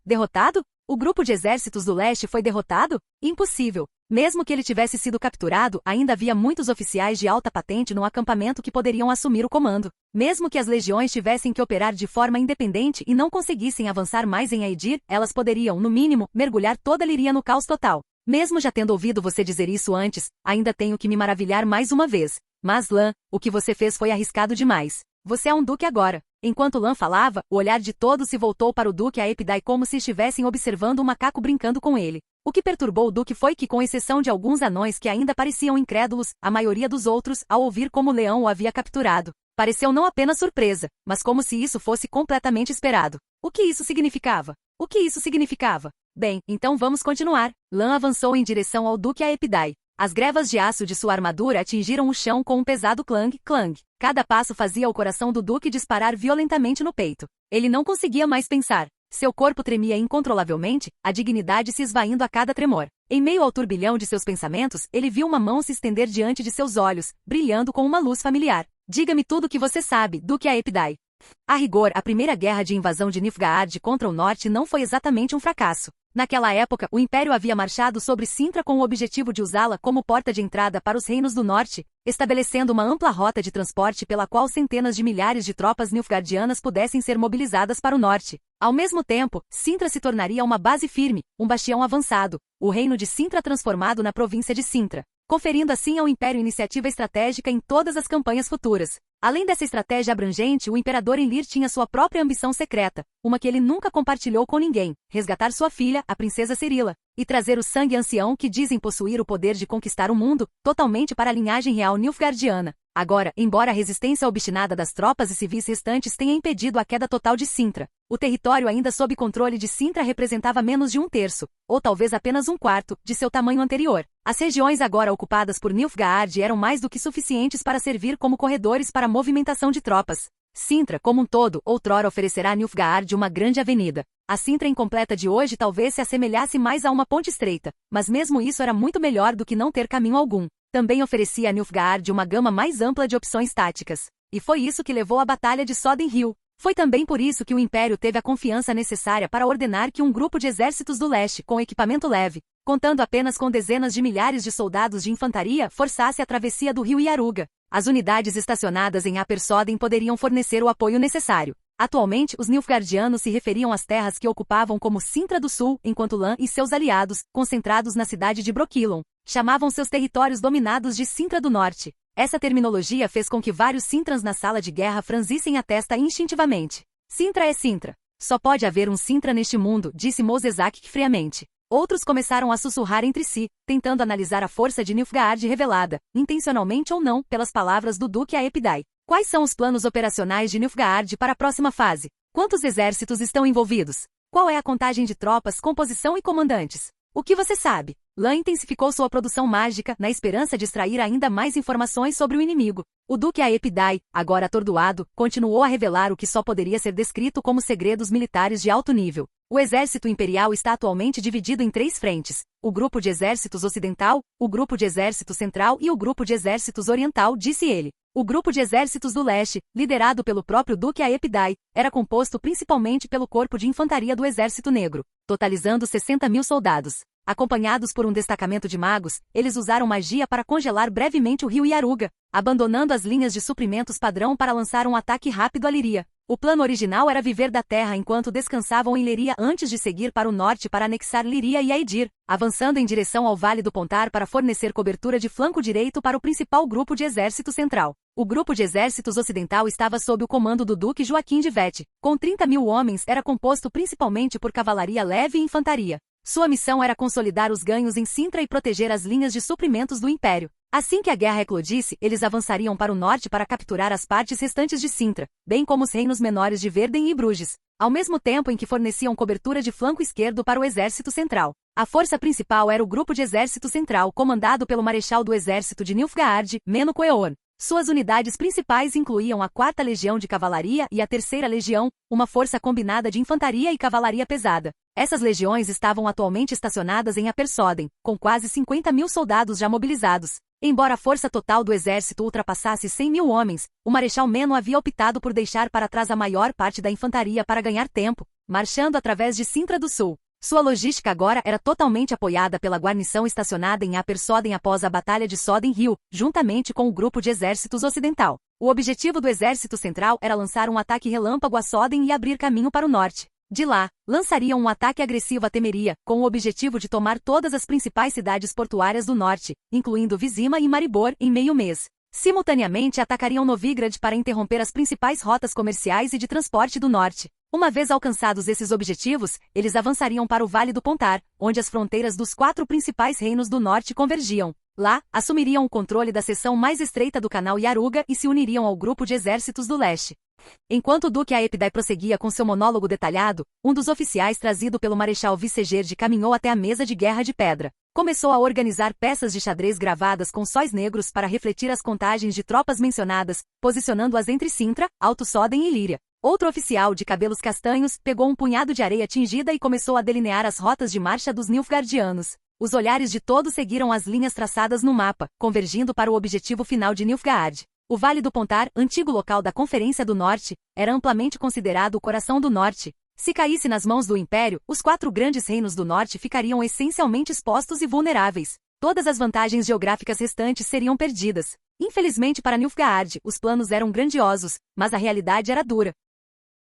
S1: Derrotado? O grupo de exércitos do leste foi derrotado? Impossível. Mesmo que ele tivesse sido capturado, ainda havia muitos oficiais de alta patente no acampamento que poderiam assumir o comando. Mesmo que as legiões tivessem que operar de forma independente e não conseguissem avançar mais em Aedir, elas poderiam, no mínimo, mergulhar toda Líria no caos total. Mesmo já tendo ouvido você dizer isso antes, ainda tenho que me maravilhar mais uma vez. Mas Lan, o que você fez foi arriscado demais. Você é um duque agora. Enquanto Lan falava, o olhar de todos se voltou para o Duque Aepidai como se estivessem observando um macaco brincando com ele. O que perturbou o Duque foi que, com exceção de alguns anões que ainda pareciam incrédulos, a maioria dos outros, ao ouvir como o leão o havia capturado, pareceu não apenas surpresa, mas como se isso fosse completamente esperado. O que isso significava? Bem, então vamos continuar. Lan avançou em direção ao Duque Aepidai. As grevas de aço de sua armadura atingiram o chão com um pesado clang, clang. Cada passo fazia o coração do Duque disparar violentamente no peito. Ele não conseguia mais pensar. Seu corpo tremia incontrolavelmente, a dignidade se esvaindo a cada tremor. Em meio ao turbilhão de seus pensamentos, ele viu uma mão se estender diante de seus olhos, brilhando com uma luz familiar. Diga-me tudo o que você sabe, Duque Aepidai. A rigor, a primeira guerra de invasão de Nilfgaard contra o norte não foi exatamente um fracasso. Naquela época, o Império havia marchado sobre Sintra com o objetivo de usá-la como porta de entrada para os reinos do norte, estabelecendo uma ampla rota de transporte pela qual centenas de milhares de tropas nilfgaardianas pudessem ser mobilizadas para o norte. Ao mesmo tempo, Sintra se tornaria uma base firme, um bastião avançado, o reino de Sintra transformado na província de Sintra, conferindo assim ao Império iniciativa estratégica em todas as campanhas futuras. Além dessa estratégia abrangente, o imperador Enlir tinha sua própria ambição secreta, uma que ele nunca compartilhou com ninguém: resgatar sua filha, a princesa Cirila, e trazer o sangue ancião que dizem possuir o poder de conquistar o mundo, totalmente para a linhagem real nilfgaardiana. Agora, embora a resistência obstinada das tropas e civis restantes tenha impedido a queda total de Sintra, o território ainda sob controle de Sintra representava menos de 1/3, ou talvez apenas 1/4, de seu tamanho anterior. As regiões agora ocupadas por Nilfgaard eram mais do que suficientes para servir como corredores para a movimentação de tropas. Sintra, como um todo, outrora oferecerá a Nilfgaard uma grande avenida. A Sintra incompleta de hoje talvez se assemelhasse mais a uma ponte estreita, mas mesmo isso era muito melhor do que não ter caminho algum. Também oferecia a Nilfgaard uma gama mais ampla de opções táticas. E foi isso que levou à Batalha de Soden Hill. Foi também por isso que o Império teve a confiança necessária para ordenar que um grupo de exércitos do leste, com equipamento leve, contando apenas com dezenas de milhares de soldados de infantaria, forçasse a travessia do rio Yaruga. As unidades estacionadas em Upper Soden poderiam fornecer o apoio necessário. Atualmente, os nilfgaardianos se referiam às terras que ocupavam como Sintra do Sul, enquanto Lan e seus aliados, concentrados na cidade de Brokilon, chamavam seus territórios dominados de Sintra do Norte. Essa terminologia fez com que vários Sintrans na sala de guerra franzissem a testa instintivamente. Sintra é Sintra. Só pode haver um Sintra neste mundo, disse Mosezak friamente. Outros começaram a sussurrar entre si, tentando analisar a força de Nilfgaard revelada, intencionalmente ou não, pelas palavras do Duque Aepidai. Quais são os planos operacionais de Nilfgaard para a próxima fase? Quantos exércitos estão envolvidos? Qual é a contagem de tropas, composição e comandantes? O que você sabe? Lan intensificou sua produção mágica, na esperança de extrair ainda mais informações sobre o inimigo. O Duque Aepidai, agora atordoado, continuou a revelar o que só poderia ser descrito como segredos militares de alto nível. O exército imperial está atualmente dividido em 3 frentes: o grupo de exércitos ocidental, o grupo de exércitos central e o grupo de exércitos oriental, disse ele. O grupo de exércitos do leste, liderado pelo próprio Duque Aepidai, era composto principalmente pelo corpo de infantaria do Exército Negro, totalizando 60.000 soldados. Acompanhados por um destacamento de magos, eles usaram magia para congelar brevemente o rio Yaruga, abandonando as linhas de suprimentos padrão para lançar um ataque rápido a Liria. O plano original era viver da terra enquanto descansavam em Liria antes de seguir para o norte para anexar Liria e Aedir, avançando em direção ao Vale do Pontar para fornecer cobertura de flanco direito para o principal grupo de exército central. O grupo de exércitos ocidental estava sob o comando do Duque Joaquim de Vette. Com 30.000 homens, era composto principalmente por cavalaria leve e infantaria. Sua missão era consolidar os ganhos em Sintra e proteger as linhas de suprimentos do Império. Assim que a guerra eclodisse, eles avançariam para o norte para capturar as partes restantes de Sintra, bem como os reinos menores de Verden e Bruges, ao mesmo tempo em que forneciam cobertura de flanco esquerdo para o exército central. A força principal era o grupo de exército central, comandado pelo marechal do exército de Nilfgaard, Menno Coeorn. Suas unidades principais incluíam a 4ª Legião de Cavalaria e a 3ª Legião, uma força combinada de infantaria e cavalaria pesada. Essas legiões estavam atualmente estacionadas em Upper Soden, com quase 50.000 soldados já mobilizados. Embora a força total do exército ultrapassasse 100.000 homens, o marechal Menno havia optado por deixar para trás a maior parte da infantaria para ganhar tempo, marchando através de Sintra do Sul. Sua logística agora era totalmente apoiada pela guarnição estacionada em Upper Soden após a Batalha de Soden Hill, juntamente com o grupo de exércitos ocidental. O objetivo do exército central era lançar um ataque relâmpago a Soden e abrir caminho para o norte. De lá, lançariam um ataque agressivo a Temeria, com o objetivo de tomar todas as principais cidades portuárias do norte, incluindo Vizima e Maribor, em meio mês. Simultaneamente atacariam Novigrad para interromper as principais rotas comerciais e de transporte do norte. Uma vez alcançados esses objetivos, eles avançariam para o Vale do Pontar, onde as fronteiras dos 4 principais reinos do norte convergiam. Lá, assumiriam o controle da seção mais estreita do canal Yaruga e se uniriam ao grupo de exércitos do leste. Enquanto o Duque Aepidai prosseguia com seu monólogo detalhado, um dos oficiais trazido pelo Marechal Vicegerd caminhou até a mesa de guerra de pedra. Começou a organizar peças de xadrez gravadas com sóis negros para refletir as contagens de tropas mencionadas, posicionando-as entre Sintra, Alto Soden e Líria. Outro oficial de cabelos castanhos pegou um punhado de areia tingida e começou a delinear as rotas de marcha dos Nilfgaardianos. Os olhares de todos seguiram as linhas traçadas no mapa, convergindo para o objetivo final de Nilfgaard. O Vale do Pontar, antigo local da Conferência do Norte, era amplamente considerado o coração do Norte. Se caísse nas mãos do Império, os 4 grandes reinos do Norte ficariam essencialmente expostos e vulneráveis. Todas as vantagens geográficas restantes seriam perdidas. Infelizmente para Nilfgaard, os planos eram grandiosos, mas a realidade era dura.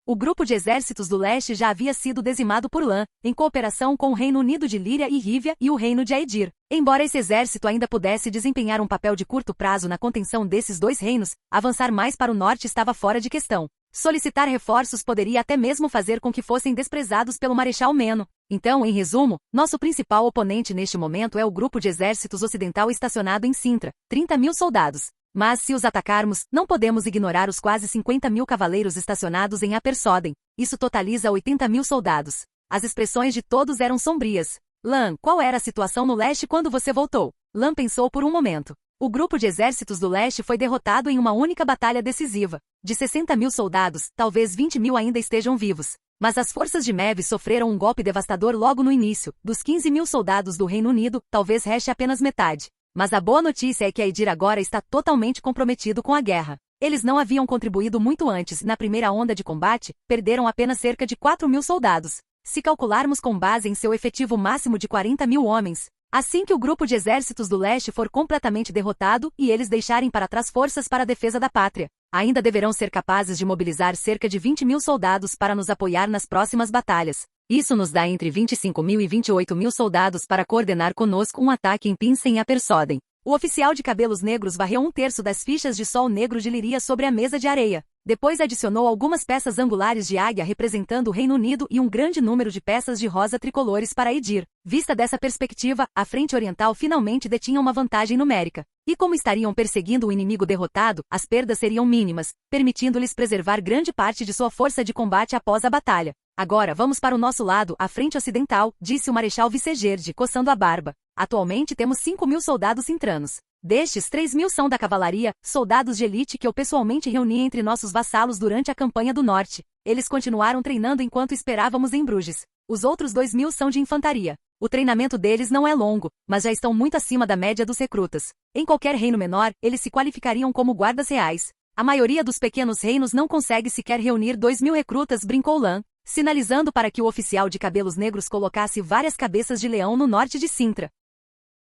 S1: O grupo de exércitos do leste já havia sido dizimado por Lan, em cooperação com o Reino Unido de Líria e Rívia e o Reino de Aedir. Embora esse exército ainda pudesse desempenhar um papel de curto prazo na contenção desses 2 reinos, avançar mais para o norte estava fora de questão. Solicitar reforços poderia até mesmo fazer com que fossem desprezados pelo Marechal Meno. Então, em resumo, nosso principal oponente neste momento é o grupo de exércitos ocidental estacionado em Sintra, 30.000 soldados. Mas se os atacarmos, não podemos ignorar os quase 50.000 cavaleiros estacionados em Apersoden. Isso totaliza 80.000 soldados. As expressões de todos eram sombrias. Lan, qual era a situação no leste quando você voltou? Lan pensou por um momento. O grupo de exércitos do leste foi derrotado em uma única batalha decisiva. De 60.000 soldados, talvez 20.000 ainda estejam vivos. Mas as forças de Maeve sofreram um golpe devastador logo no início. Dos 15.000 soldados do Reino Unido, talvez reste apenas metade. Mas a boa notícia é que Aedir agora está totalmente comprometido com a guerra. Eles não haviam contribuído muito antes e na primeira onda de combate, perderam apenas cerca de 4.000 soldados. Se calcularmos com base em seu efetivo máximo de 40.000 homens, assim que o grupo de exércitos do leste for completamente derrotado e eles deixarem para trás forças para a defesa da pátria, ainda deverão ser capazes de mobilizar cerca de 20.000 soldados para nos apoiar nas próximas batalhas. Isso nos dá entre 25.000 e 28.000 soldados para coordenar conosco um ataque em Pinsen e Apersoden. O oficial de cabelos negros varreu 1/3 das fichas de sol negro de Liria sobre a mesa de areia. Depois adicionou algumas peças angulares de águia representando o Reino Unido e um grande número de peças de rosa tricolores para Aedir. Vista dessa perspectiva, a frente oriental finalmente detinha uma vantagem numérica. E como estariam perseguindo o inimigo derrotado, as perdas seriam mínimas, permitindo-lhes preservar grande parte de sua força de combate após a batalha. Agora vamos para o nosso lado, a frente ocidental, disse o Marechal Vicegerde, coçando a barba. Atualmente temos 5.000 soldados sintranos. Destes, 3.000 são da cavalaria, soldados de elite que eu pessoalmente reuni entre nossos vassalos durante a campanha do norte. Eles continuaram treinando enquanto esperávamos em Bruges. Os outros 2.000 são de infantaria. O treinamento deles não é longo, mas já estão muito acima da média dos recrutas. Em qualquer reino menor, eles se qualificariam como guardas reais. A maioria dos pequenos reinos não consegue sequer reunir 2.000 recrutas, brincou Lan, sinalizando para que o oficial de cabelos negros colocasse várias cabeças de leão no norte de Sintra.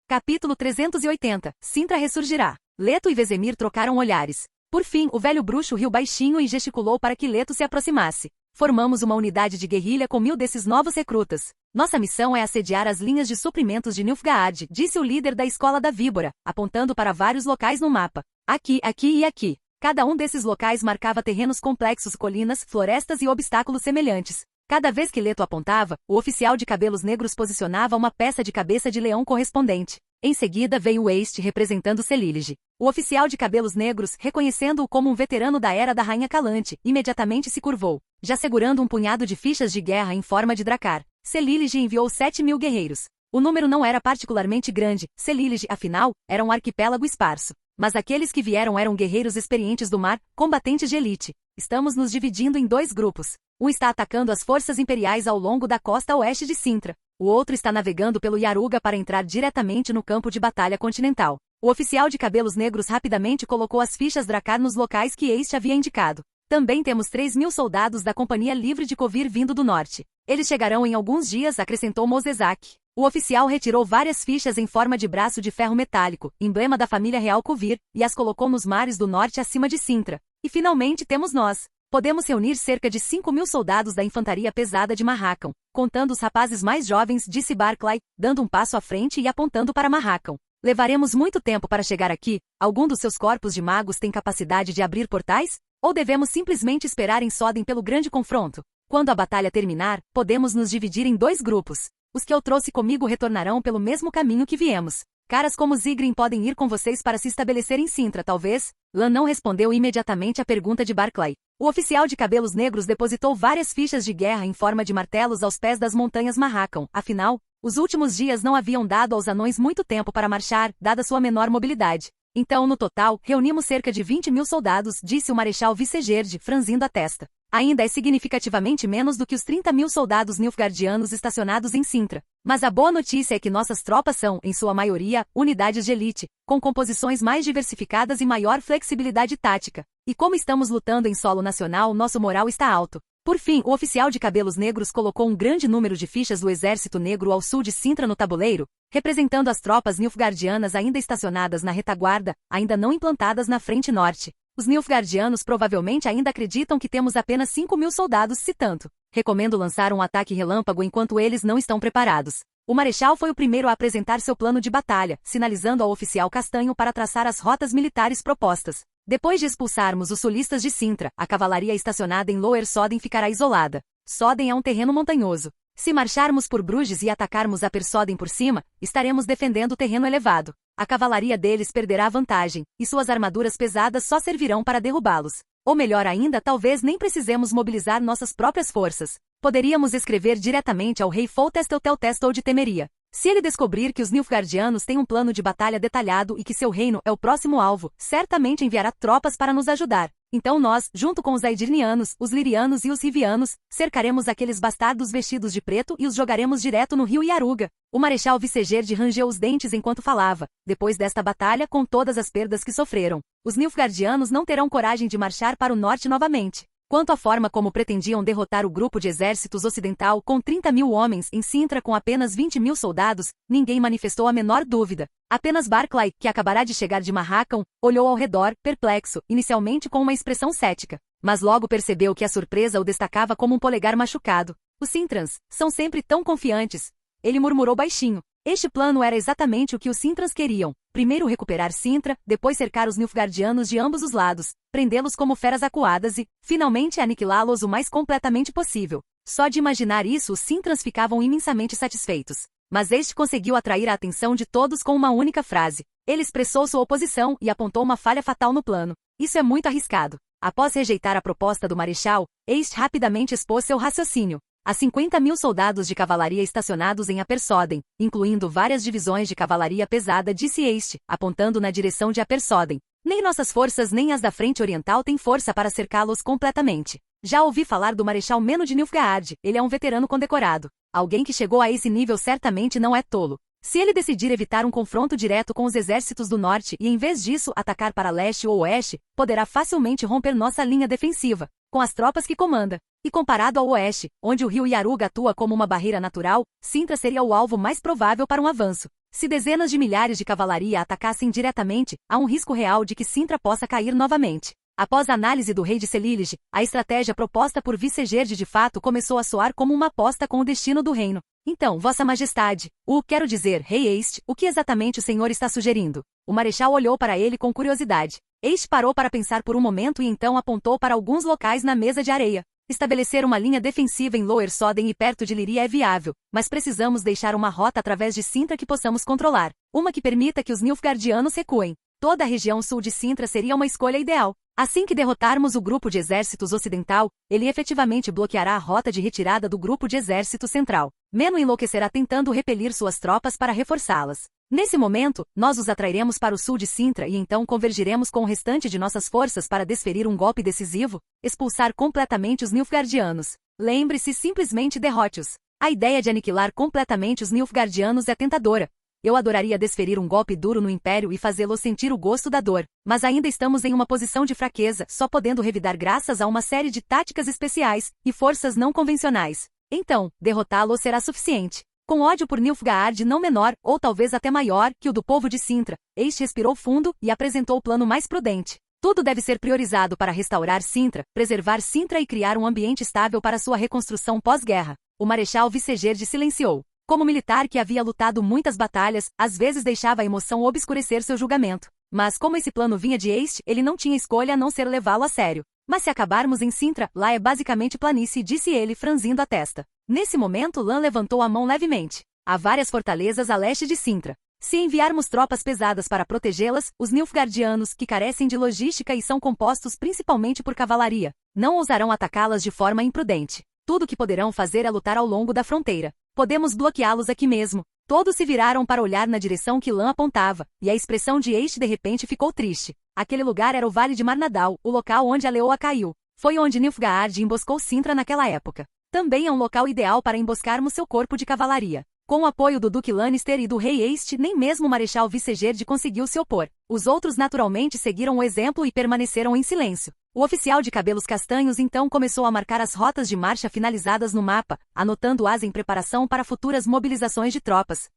S1: Capítulo 380. Sintra ressurgirá. Leto e Vesemir trocaram olhares. Por fim, o velho bruxo riu baixinho e gesticulou para que Leto se aproximasse. Formamos uma unidade de guerrilha com 1.000 desses novos recrutas. Nossa missão é assediar as linhas de suprimentos de Nilfgaard, disse o líder da Escola da Víbora, apontando para vários locais no mapa. Aqui, aqui e aqui. Cada um desses locais marcava terrenos complexos, colinas, florestas e obstáculos semelhantes. Cada vez que Leto apontava, o oficial de cabelos negros posicionava uma peça de cabeça de leão correspondente. Em seguida veio Waste representando Celilige. O oficial de cabelos negros, reconhecendo-o como um veterano da era da Rainha Calante, imediatamente se curvou, já segurando um punhado de fichas de guerra em forma de dracar. Celilige enviou 7.000 guerreiros. O número não era particularmente grande, Celilige, afinal, era um arquipélago esparso. Mas aqueles que vieram eram guerreiros experientes do mar, combatentes de elite. Estamos nos dividindo em 2 grupos. Um está atacando as forças imperiais ao longo da costa oeste de Sintra. O outro está navegando pelo Yaruga para entrar diretamente no campo de batalha continental. O oficial de cabelos negros rapidamente colocou as fichas Dracar nos locais que este havia indicado. Também temos 3.000 soldados da Companhia Livre de Kovir vindo do norte. Eles chegarão em alguns dias, acrescentou Mosezak. O oficial retirou várias fichas em forma de braço de ferro metálico, emblema da família real Kovir, e as colocou nos mares do norte acima de Sintra. E finalmente temos nós. Podemos reunir cerca de 5.000 soldados da infantaria pesada de Marracão, contando os rapazes mais jovens, disse Barclay, dando um passo à frente e apontando para Marracão. Levaremos muito tempo para chegar aqui? Algum dos seus corpos de magos tem capacidade de abrir portais? Ou devemos simplesmente esperar em Soden pelo grande confronto? Quando a batalha terminar, podemos nos dividir em 2 grupos. Os que eu trouxe comigo retornarão pelo mesmo caminho que viemos. Caras como Zigrin podem ir com vocês para se estabelecer em Sintra, talvez? Lan não respondeu imediatamente à pergunta de Barclay. O oficial de cabelos negros depositou várias fichas de guerra em forma de martelos aos pés das montanhas Marracão. Afinal, os últimos dias não haviam dado aos anões muito tempo para marchar, dada sua menor mobilidade. Então, no total, reunimos cerca de 20.000 soldados, disse o Marechal Vicegerd, franzindo a testa. Ainda é significativamente menos do que os 30.000 soldados nilfgaardianos estacionados em Sintra. Mas a boa notícia é que nossas tropas são, em sua maioria, unidades de elite, com composições mais diversificadas e maior flexibilidade tática. E como estamos lutando em solo nacional, nosso moral está alto. Por fim, o oficial de cabelos negros colocou um grande número de fichas do Exército Negro ao sul de Sintra no tabuleiro, representando as tropas nilfgaardianas ainda estacionadas na retaguarda, ainda não implantadas na frente norte. Os nilfgaardianos provavelmente ainda acreditam que temos apenas 5.000 soldados, se tanto. Recomendo lançar um ataque relâmpago enquanto eles não estão preparados. O Marechal foi o primeiro a apresentar seu plano de batalha, sinalizando ao oficial Castanho para traçar as rotas militares propostas. Depois de expulsarmos os sulistas de Sintra, a cavalaria estacionada em Lower Soden ficará isolada. Soden é um terreno montanhoso. Se marcharmos por Bruges e atacarmos a Persodem por cima, estaremos defendendo o terreno elevado. A cavalaria deles perderá a vantagem, e suas armaduras pesadas só servirão para derrubá-los. Ou melhor ainda, talvez nem precisemos mobilizar nossas próprias forças. Poderíamos escrever diretamente ao rei Foltestelteltestol de Temeria. Se ele descobrir que os nilfgaardianos têm um plano de batalha detalhado e que seu reino é o próximo alvo, certamente enviará tropas para nos ajudar. Então nós, junto com os aedirnianos, os lirianos e os rivianos, cercaremos aqueles bastardos vestidos de preto e os jogaremos direto no rio Iaruga. O Marechal Vicegerd rangeu os dentes enquanto falava. Depois desta batalha, com todas as perdas que sofreram, os nilfgaardianos não terão coragem de marchar para o norte novamente. Quanto à forma como pretendiam derrotar o grupo de exércitos ocidental com 30.000 homens em Sintra com apenas 20.000 soldados, ninguém manifestou a menor dúvida. Apenas Barclay, que acabará de chegar de Marrakech, olhou ao redor, perplexo, inicialmente com uma expressão cética. Mas logo percebeu que a surpresa o destacava como um polegar machucado. Os Sintrans são sempre tão confiantes. Ele murmurou baixinho. Este plano era exatamente o que os Sintrans queriam. Primeiro recuperar Sintra, depois cercar os nilfgaardianos de ambos os lados, prendê-los como feras acuadas e, finalmente, aniquilá-los o mais completamente possível. Só de imaginar isso os Sintrans ficavam imensamente satisfeitos. Mas este conseguiu atrair a atenção de todos com uma única frase. Ele expressou sua oposição e apontou uma falha fatal no plano. Isso é muito arriscado. Após rejeitar a proposta do Marechal, este rapidamente expôs seu raciocínio. Há 50.000 soldados de cavalaria estacionados em Apersodem, incluindo várias divisões de cavalaria pesada, disse este, apontando na direção de Apersodem. Nem nossas forças nem as da frente oriental têm força para cercá-los completamente. Já ouvi falar do Marechal Meno de Nilfgaard, ele é um veterano condecorado. Alguém que chegou a esse nível certamente não é tolo. Se ele decidir evitar um confronto direto com os exércitos do norte e em vez disso atacar para leste ou oeste, poderá facilmente romper nossa linha defensiva, com as tropas que comanda. E comparado ao oeste, onde o rio Iaruga atua como uma barreira natural, Sintra seria o alvo mais provável para um avanço. Se dezenas de milhares de cavalaria atacassem diretamente, há um risco real de que Sintra possa cair novamente. Após a análise do rei de Celilege, a estratégia proposta por Vicegerd de fato começou a soar como uma aposta com o destino do reino. Então, Vossa Majestade, quero dizer, rei este, o que exatamente o senhor está sugerindo? O Marechal olhou para ele com curiosidade. Este parou para pensar por um momento e então apontou para alguns locais na mesa de areia. Estabelecer uma linha defensiva em Lower Soden e perto de Liria é viável, mas precisamos deixar uma rota através de Sintra que possamos controlar. Uma que permita que os nilfgaardianos recuem. Toda a região sul de Sintra seria uma escolha ideal. Assim que derrotarmos o grupo de exércitos ocidental, ele efetivamente bloqueará a rota de retirada do grupo de exército central. Meno enlouquecerá tentando repelir suas tropas para reforçá-las. Nesse momento, nós os atrairemos para o sul de Sintra e então convergiremos com o restante de nossas forças para desferir um golpe decisivo, expulsar completamente os nilfgaardianos. Lembre-se, simplesmente derrote-os. A ideia de aniquilar completamente os nilfgaardianos é tentadora. Eu adoraria desferir um golpe duro no Império e fazê-lo sentir o gosto da dor, mas ainda estamos em uma posição de fraqueza, só podendo revidar graças a uma série de táticas especiais e forças não convencionais. Então, derrotá-lo será suficiente. Com ódio por Nilfgaard não menor, ou talvez até maior, que o do povo de Sintra, este respirou fundo e apresentou o plano mais prudente. Tudo deve ser priorizado para restaurar Sintra, preservar Sintra e criar um ambiente estável para sua reconstrução pós-guerra. O Marechal Vicegerd silenciou. Como militar que havia lutado muitas batalhas, às vezes deixava a emoção obscurecer seu julgamento. Mas como esse plano vinha de este, ele não tinha escolha a não ser levá-lo a sério. Mas se acabarmos em Sintra, lá é basicamente planície, disse ele, franzindo a testa. Nesse momento, Lan levantou a mão levemente. Há várias fortalezas a leste de Sintra. Se enviarmos tropas pesadas para protegê-las, os nilfgaardianos, que carecem de logística e são compostos principalmente por cavalaria, não ousarão atacá-las de forma imprudente. Tudo o que poderão fazer é lutar ao longo da fronteira. Podemos bloqueá-los aqui mesmo. Todos se viraram para olhar na direção que Lan apontava, e a expressão de Este de repente ficou triste. Aquele lugar era o Vale de Marnadal, o local onde a leoa caiu. Foi onde Nilfgaard emboscou Sintra naquela época. Também é um local ideal para emboscarmos seu corpo de cavalaria. Com o apoio do Duque Lannister e do Rei Este, nem mesmo o Marechal Vicegerd conseguiu se opor. Os outros naturalmente seguiram o exemplo e permaneceram em silêncio. O oficial de cabelos castanhos então começou a marcar as rotas de marcha finalizadas no mapa, anotando-as em preparação para futuras mobilizações de tropas.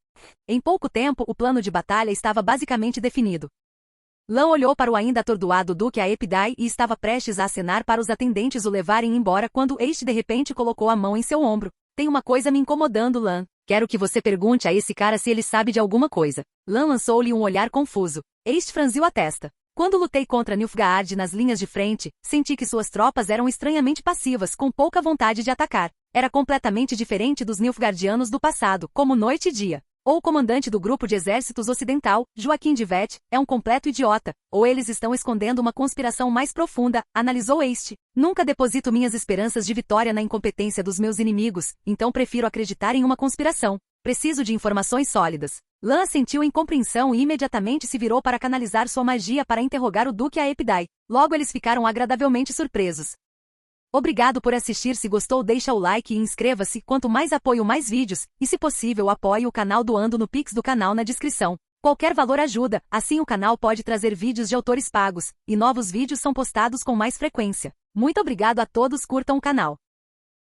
S1: Em pouco tempo, o plano de batalha estava basicamente definido. Lan olhou para o ainda atordoado Duque Aepidai e estava prestes a acenar para os atendentes o levarem embora quando este de repente colocou a mão em seu ombro. Tem uma coisa me incomodando, Lan. Quero que você pergunte a esse cara se ele sabe de alguma coisa. Lan lançou-lhe um olhar confuso. Este franziu a testa. Quando lutei contra Nilfgaard nas linhas de frente, senti que suas tropas eram estranhamente passivas, com pouca vontade de atacar. Era completamente diferente dos Nilfgaardianos do passado, como noite e dia. Ou o comandante do grupo de exércitos ocidental, Joaquim de Vette, é um completo idiota, ou eles estão escondendo uma conspiração mais profunda, analisou este. Nunca deposito minhas esperanças de vitória na incompetência dos meus inimigos, então prefiro acreditar em uma conspiração. Preciso de informações sólidas. Lan sentiu incompreensão e imediatamente se virou para canalizar sua magia para interrogar o Duque Aepidai. Logo eles ficaram agradavelmente surpresos. Obrigado por assistir. Se gostou, deixa o like e inscreva-se. Quanto mais apoio, mais vídeos, e se possível apoie o canal doando no Pix do canal na descrição. Qualquer valor ajuda, assim o canal pode trazer vídeos de autores pagos, e novos vídeos são postados com mais frequência. Muito obrigado a todos, curtam o canal.